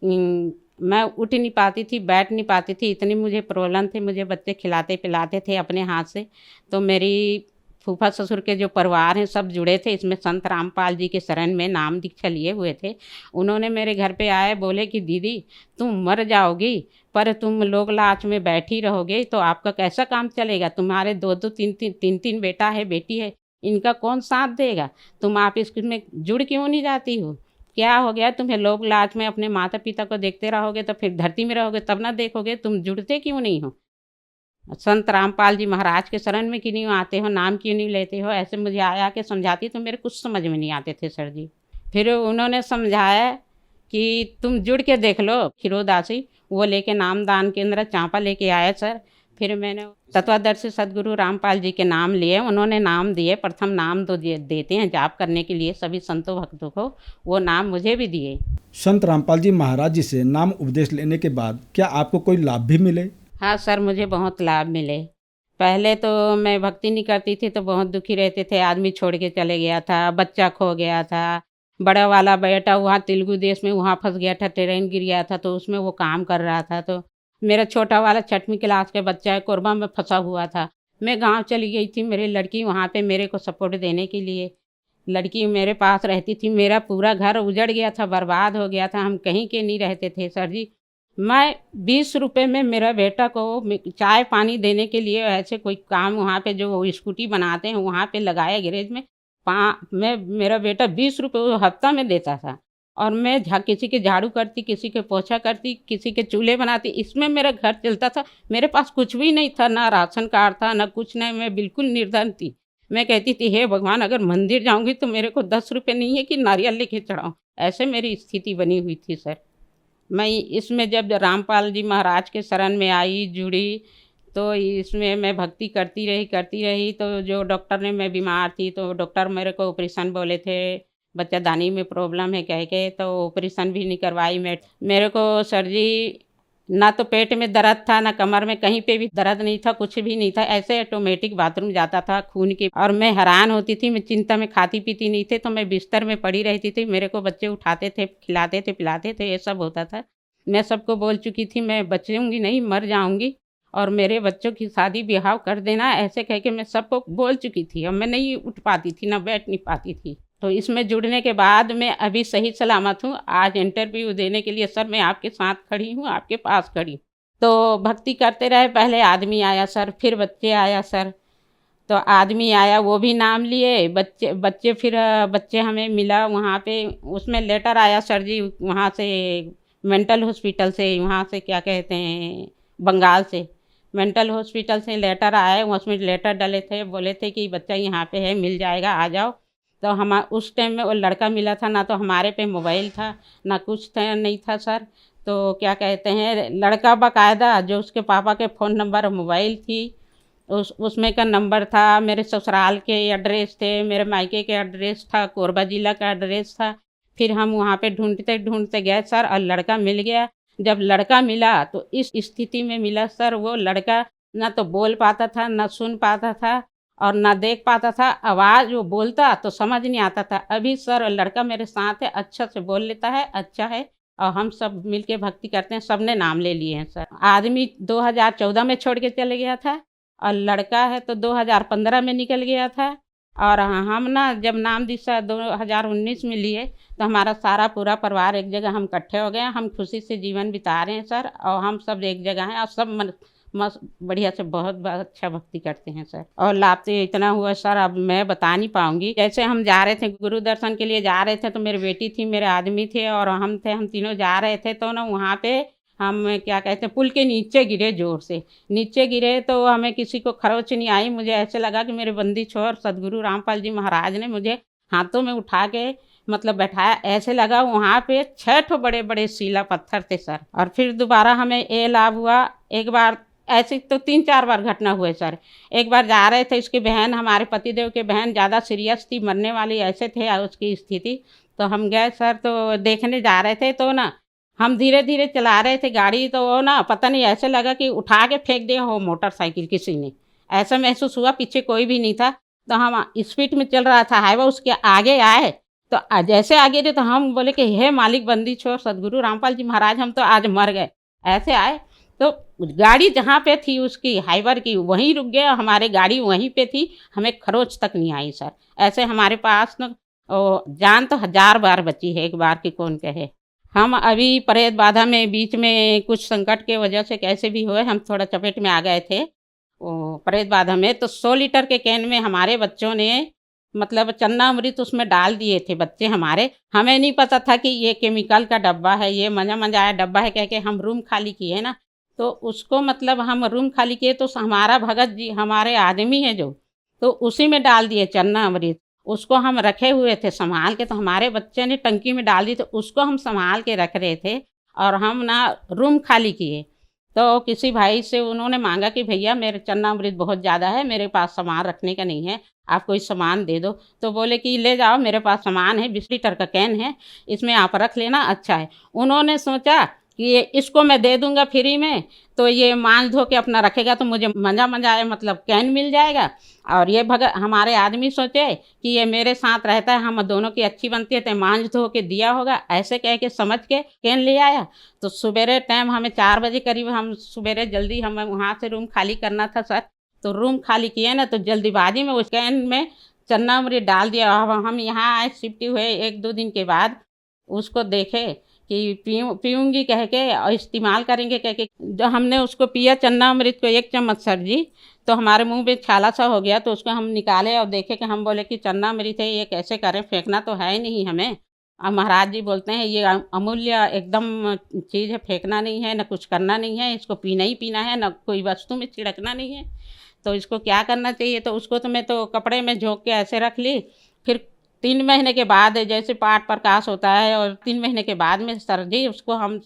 मैं उठ नहीं पाती थी, बैठ नहीं पाती थी, इतनी मुझे प्रॉब्लम थी। मुझे बच्चे खिलाते पिलाते थे अपने हाथ से। तो मेरी फूफा ससुर के जो परिवार हैं सब जुड़े थे इसमें, संत रामपाल जी के शरण में नाम दीक्षा लिए हुए थे। उन्होंने मेरे घर पे आए, बोले कि दीदी तुम मर जाओगी पर तुम लोग लाच में बैठी रहोगे तो आपका कैसा काम चलेगा? तुम्हारे 2-2 3-3 बेटा है, बेटी है, इनका कौन साथ देगा? तुम आप इसमें जुड़ क्यों नहीं जाती हो? क्या हो गया तुम्हें? लोग लाच में अपने माता पिता को देखते रहोगे तो फिर धरती में रहोगे तब ना देखोगे, तुम जुड़ते क्यों नहीं हो? संत रामपाल जी महाराज के शरण में क्यों नहीं आते हो? नाम क्यों नहीं लेते हो? ऐसे मुझे आया के समझाती तो मेरे कुछ समझ में नहीं आते थे सर जी। फिर उन्होंने समझाया कि तुम जुड़ के देख लो। खिरोदासी वो लेके नामदान के अंदर चांपा लेके आए सर। फिर मैंने तत्वदर्शी सदगुरु रामपाल जी के नाम लिए। उन्होंने नाम दिए, प्रथम नाम तो देते हैं जाप करने के लिए सभी संतों भक्तों को, वो नाम मुझे भी दिए। संत रामपाल जी महाराज जी से नाम उपदेश लेने के बाद क्या आपको कोई लाभ भी मिले? हाँ सर, मुझे बहुत लाभ मिले। पहले तो मैं भक्ति नहीं करती थी तो बहुत दुखी रहते थे, आदमी छोड़ के चले गया था, बच्चा खो गया था, बड़ा वाला बेटा वहाँ तेलुगु देश में वहाँ फंस गया था, ट्रेन गिर गया था तो उसमें वो काम कर रहा था। तो मेरा छोटा वाला 6वीं क्लास के बच्चा है, कोरबा में फंसा हुआ था। मैं गांव चली गई थी, मेरी लड़की वहाँ पे मेरे को सपोर्ट देने के लिए, लड़की मेरे पास रहती थी। मेरा पूरा घर उजड़ गया था, बर्बाद हो गया था, हम कहीं के नहीं रहते थे सर जी। मैं 20 रुपए में मेरा बेटा को चाय पानी देने के लिए ऐसे कोई काम वहाँ पे जो स्कूटी बनाते हैं वहाँ पे लगाया गैरेज में, मैं मेरा बेटा 20 रुपये हफ्ता में देता था। और मैं किसी के झाड़ू करती, किसी के पोछा करती, किसी के चूल्हे बनाती, इसमें मेरा घर चलता था। मेरे पास कुछ भी नहीं था, ना राशन कार्ड था, ना कुछ नहीं, मैं बिल्कुल निर्धन थी। मैं कहती थी हे भगवान, अगर मंदिर जाऊंगी तो मेरे को 10 रुपये नहीं है कि नारियल लेके चढ़ाऊँ, ऐसे मेरी स्थिति बनी हुई थी सर। मैं इसमें जब रामपाल जी महाराज के शरण में आई, जुड़ी, तो इसमें मैं भक्ति करती रही। तो जो डॉक्टर ने, मैं बीमार थी तो डॉक्टर मेरे को ऑपरेशन बोले थे, बच्चादानी में प्रॉब्लम है कह के, तो ऑपरेशन भी नहीं करवाई। मेरे को सर जी ना तो पेट में दर्द था, ना कमर में, कहीं पे भी दर्द नहीं था, कुछ भी नहीं था, ऐसे ऑटोमेटिक बाथरूम जाता था खून की। और मैं हैरान होती थी, मैं चिंता में खाती पीती नहीं थे, तो मैं बिस्तर में पड़ी रहती थी। मेरे को बच्चे उठाते थे, खिलाते थे, पिलाते थे, ये सब होता था। मैं सबको बोल चुकी थी मैं बचूंगी नहीं, मर जाऊंगी, और मेरे बच्चों की शादी ब्याह कर देना, ऐसे कह के मैं सबको बोल चुकी थी। और मैं नहीं उठ पाती थी, ना बैठ नहीं पाती थी। तो इसमें जुड़ने के बाद मैं अभी सही सलामत हूँ। आज इंटरव्यू देने के लिए सर मैं आपके साथ खड़ी हूँ, आपके पास खड़ी। तो भक्ति करते रहे, पहले आदमी आया सर, फिर बच्चे आया सर। तो आदमी आया, वो भी नाम लिए, बच्चे हमें मिला वहाँ पे। उसमें लेटर आया सर जी वहाँ से, मेंटल हॉस्पिटल से, वहाँ से क्या कहते हैं, बंगाल से मेंटल हॉस्पिटल से लेटर आए। उसमें लेटर डाले थे, बोले थे कि बच्चा यहाँ पे है, मिल जाएगा, आ जाओ। तो हम उस टाइम में वो लड़का मिला था, ना तो हमारे पे मोबाइल था, ना कुछ था, नहीं था सर। तो क्या कहते हैं, लड़का बाकायदा जो उसके पापा के फ़ोन नंबर, मोबाइल थी, उसमें का नंबर था, मेरे ससुराल के एड्रेस थे, मेरे मायके के एड्रेस था, कोरबा ज़िला का एड्रेस था। फिर हम वहाँ पे ढूंढते गए सर, और लड़का मिल गया। जब लड़का मिला तो इस स्थिति में मिला सर, वो लड़का ना तो बोल पाता था, ना सुन पाता था, और ना देख पाता था। आवाज़ वो बोलता तो समझ नहीं आता था। अभी सर लड़का मेरे साथ है, अच्छा से बोल लेता है, अच्छा है, और हम सब मिलके भक्ति करते हैं। सब ने नाम ले लिए हैं सर। आदमी 2014 में छोड़ के चले गया था, और लड़का है तो 2015 में निकल गया था। और हम ना जब नाम दीक्षा 2019 में लिए तो हमारा सारा पूरा परिवार एक जगह हम इकट्ठे हो गए। हम खुशी से जीवन बिता रहे हैं सर, और हम सब एक जगह हैं, और सब मस्त बढ़िया से बहुत अच्छा भक्ति करते हैं सर। और लाभ तो इतना हुआ सर, अब मैं बता नहीं पाऊंगी। जैसे हम जा रहे थे गुरु दर्शन के लिए जा रहे थे, तो मेरी बेटी थी, मेरे आदमी थे, और हम थे, हम तीनों जा रहे थे। तो ना वहाँ पे हम क्या कहते हैं, पुल के नीचे गिरे, जोर से नीचे गिरे। तो हमें किसी को खरोच नहीं आई। मुझे ऐसे लगा कि मेरे बंदी छोर सदगुरु रामपाल जी महाराज ने मुझे हाथों में उठा के मतलब बैठाया। ऐसे लगा वहाँ पे 6 बड़े बड़े सीला पत्थर थे सर। और फिर दोबारा हमें ये लाभ हुआ, एक बार ऐसे तो 3-4 बार घटना हुए सर। एक बार जा रहे थे, उसकी बहन, हमारे पतिदेव की बहन ज़्यादा सीरियस थी, मरने वाली ऐसे थे उसकी स्थिति। तो हम गए सर, तो देखने जा रहे थे। तो ना हम धीरे धीरे चला रहे थे गाड़ी, तो वो ना पता नहीं ऐसे लगा कि उठा के फेंक दिया हो मोटरसाइकिल किसी ने, ऐसा महसूस हुआ। पीछे कोई भी नहीं था। तो हम स्पीड में चल रहा था हाईवे, उसके आगे आए। तो जैसे आगे थे तो हम बोले कि हे मालिक बंदी छोड़ सदगुरु रामपाल जी महाराज, हम तो आज मर गए। ऐसे आए तो गाड़ी जहाँ पे थी उसकी हाईवर की, वहीं रुक गए। हमारे गाड़ी वहीं पे थी, हमें खरोच तक नहीं आई सर। ऐसे हमारे पास न जान तो 1000 बार बची है, एक बार की कौन कहे। हम अभी प्रेत बाधा में बीच में कुछ संकट के वजह से कैसे भी हुए, हम थोड़ा चपेट में आ गए थे प्रेत बाधा में। तो 100 लीटर के कैन में हमारे बच्चों ने मतलब चन्ना अमृत उसमें डाल दिए थे बच्चे हमारे। हमें नहीं पता था कि ये केमिकल का डब्बा है, ये मजा आया डब्बा है कह के हम रूम खाली किए ना। तो उसको मतलब हम रूम खाली किए तो हमारा भगत जी हमारे आदमी है जो, तो उसी में डाल दिए चन्ना अमृत। उसको हम रखे हुए थे संभाल के, तो हमारे बच्चे ने टंकी में डाल दी, तो उसको हम संभाल के रख रहे थे। और हम ना रूम खाली किए। तो किसी भाई से उन्होंने मांगा कि भैया मेरे चन्नामृत बहुत ज़्यादा है, मेरे पास सामान रखने का नहीं है, आप कोई सामान दे दो। तो बोले कि ले जाओ, मेरे पास सामान है, 20 लीटर का कैन है, इसमें आप रख लेना, अच्छा है। उन्होंने सोचा कि ये इसको मैं दे दूंगा फ्री में, तो ये मांझ धो के अपना रखेगा तो मुझे मज़ा आए, मतलब कैन मिल जाएगा। और ये हमारे आदमी सोचे कि ये मेरे साथ रहता है, हम दोनों की अच्छी बनती है, तो मांझ धो के दिया होगा, ऐसे कह के समझ के कैन ले आया। तो सवेरे टाइम हमें 4 बजे करीब, हम सवेरे जल्दी हमें वहाँ से रूम खाली करना था सर। तो रूम खाली किए ना, तो जल्दीबाजी में उस कैन में चन्नामृत डाल दिया। अब हम यहाँ आए, शिफ्ट हुए 1-2 दिन के बाद, उसको देखे कि पीऊँगी कह के और इस्तेमाल करेंगे कह के, जो हमने उसको पिया चन्नामृत को 1 चम्मच सर जी, तो हमारे मुंह में छाला सा हो गया। तो उसको हम निकाले और देखे कि हम बोले कि चन्नामृत है, ये कैसे करें, फेंकना तो है नहीं हमें। अब महाराज जी बोलते हैं ये अमूल्य एकदम चीज़ है, फेंकना नहीं है, ना कुछ करना नहीं है, इसको पीना ही पीना है, ना कोई वस्तु में छिड़कना नहीं है। तो इसको क्या करना चाहिए? तो उसको तो मैं तो कपड़े में झोंक के ऐसे रख ली। फिर 3 महीने के बाद जैसे पाठ प्रकाश होता है, और 3 महीने के बाद में सर जी उसको हम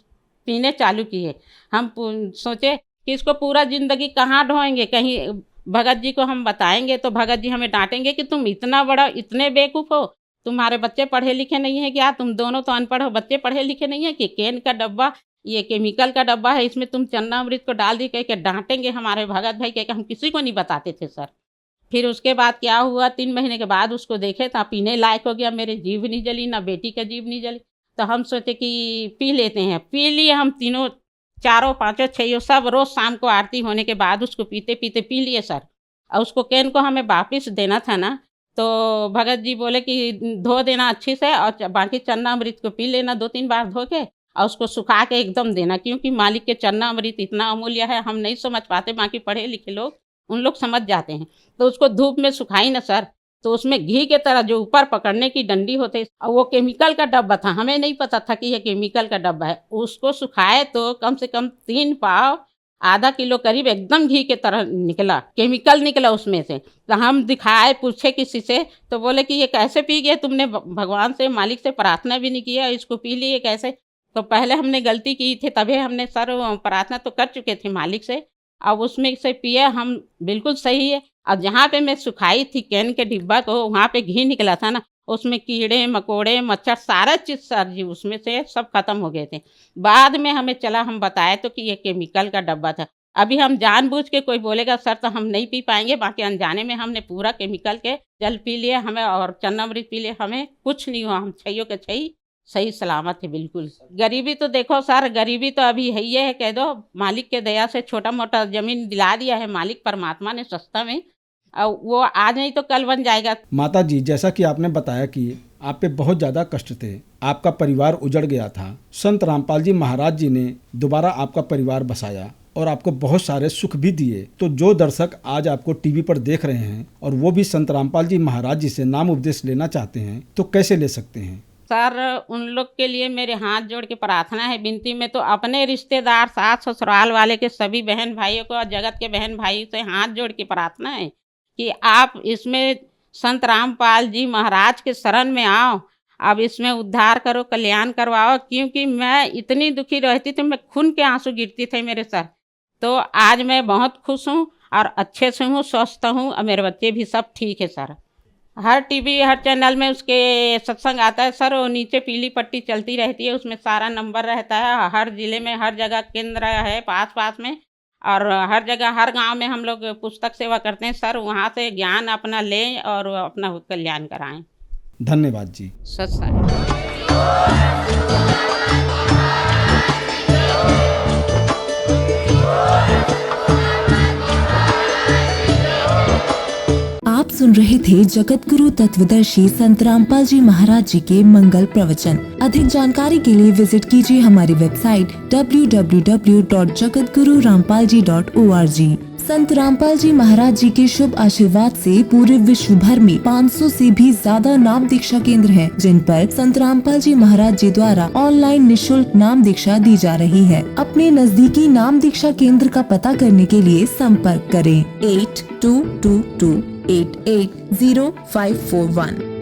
पीने चालू किए। हम सोचे कि इसको पूरा ज़िंदगी कहाँ ढोएंगे, कहीं भगत जी को हम बताएंगे तो भगत जी हमें डांटेंगे कि तुम इतना बड़ा, इतने बेवकूफ़ हो, तुम्हारे बच्चे पढ़े लिखे नहीं है क्या, तुम दोनों तो अनपढ़ हो, बच्चे पढ़े लिखे नहीं है कि कैन का डब्बा, ये केमिकल का डब्बा है, इसमें तुम चन्नामृत को डाल दी, कह के डांटेंगे हमारे भगत भाई, कह के हम किसी को नहीं बताते थे सर। फिर उसके बाद क्या हुआ, 3 महीने के बाद उसको देखे तो पीने लायक हो गया, मेरे जीभ नहीं जली, ना बेटी का जीभ नहीं जली। तो हम सोचे कि पी लेते हैं, पी लिए हम तीनों, चारों, पाँचों, छयों सब रोज़ शाम को आरती होने के बाद उसको पीते पीते पी लिए सर। और उसको कैन को हमें वापस देना था ना, तो भगत जी बोले कि धो देना अच्छे से, और बाकी चन्नामृत को पी लेना 2-3 बार धो के, और उसको सुखा के एकदम देना, क्योंकि मालिक के चन्नामृत इतना अमूल्य है, हम नहीं समझ पाते, बाकी पढ़े लिखे लोग उन लोग समझ जाते हैं। तो उसको धूप में सुखाई ना सर, तो उसमें घी के तरह जो ऊपर पकड़ने की डंडी होती है, और वो केमिकल का डब्बा था, हमें नहीं पता था कि ये केमिकल का डब्बा है। उसको सुखाए तो कम से कम 3 पाव, आधा किलो करीब एकदम घी के तरह निकला, केमिकल निकला उसमें से। तो हम दिखाए, पूछे किसी से, तो बोले कि ये कैसे पी गए, तुमने भगवान से, मालिक से प्रार्थना भी नहीं किया, इसको पी लिए कैसे? तो पहले हमने गलती की थी, तभी हमने सर प्रार्थना तो कर चुके थे मालिक से, अब उसमें से पिए हम, बिल्कुल सही है। अब जहाँ पे मैं सुखाई थी कैन के डिब्बा को, वहाँ पे घी निकला था ना, उसमें कीड़े मकोड़े मच्छर सारा चीज़ सर जी उसमें से सब खत्म हो गए थे। बाद में हमें चला, हम बताए तो कि ये केमिकल का डब्बा था। अभी हम जानबूझ के, कोई बोलेगा सर तो हम नहीं पी पाएंगे, बाकी अनजाने में हमने पूरा केमिकल के जल पी लिया, हमें और चन्नामृत पी लिया, हमें कुछ नहीं हुआ, हम छइयों के छई सही सलामत है बिल्कुल। गरीबी तो देखो सर, गरीबी तो अभी है ही है, कह दो मालिक के दया से छोटा मोटा ज़मीन दिला दिया है मालिक परमात्मा ने सस्ता में, और वो आज नहीं तो कल बन जाएगा। माता जी, जैसा कि आपने बताया कि आप पे बहुत ज़्यादा कष्ट थे, आपका परिवार उजड़ गया था, संत रामपाल जी महाराज जी ने दोबारा आपका परिवार बसाया और आपको बहुत सारे सुख भी दिए। तो जो दर्शक आज आपको टीवी पर देख रहे हैं और वो भी संत रामपाल जी महाराज जी से नाम उपदेश लेना चाहते हैं, तो कैसे ले सकते हैं? सर उन लोग के लिए मेरे हाथ जोड़ के प्रार्थना है, विनती में तो अपने रिश्तेदार, सास ससुराल वाले के सभी बहन भाइयों को और जगत के बहन भाई से हाथ जोड़ के प्रार्थना है कि आप इसमें संत रामपाल जी महाराज के शरण में आओ, अब इसमें उद्धार करो, कल्याण करवाओ। क्योंकि मैं इतनी दुखी रहती थी, मैं खून के आंसू गिरती थे मेरे सर। तो आज मैं बहुत खुश हूँ और अच्छे से हूँ, स्वस्थ हूँ, और मेरे बच्चे भी सब ठीक है सर। हर टीवी, हर चैनल में उसके सत्संग आता है सर, वो नीचे पीली पट्टी चलती रहती है, उसमें सारा नंबर रहता है। हर ज़िले में हर जगह केंद्र है पास में, और हर जगह हर गांव में हम लोग पुस्तक सेवा करते हैं सर। वहाँ से ज्ञान अपना लें और अपना कल्याण कराएं। धन्यवाद जी। सत्संग। आप सुन रहे थे जगत गुरु तत्वदर्शी संत रामपाल जी महाराज जी के मंगल प्रवचन। अधिक जानकारी के लिए विजिट कीजिए हमारी वेबसाइट www.jagatgururampalji.org। संत रामपाल जी महाराज जी के शुभ आशीर्वाद से पूरे विश्व भर में 500 से भी ज्यादा नाम दीक्षा केंद्र हैं, जिन पर संत रामपाल जी महाराज जी द्वारा ऑनलाइन निशुल्क नाम दीक्षा दी जा रही है। अपने नजदीकी नाम दीक्षा केंद्र का पता करने के लिए संपर्क करें 8222880541।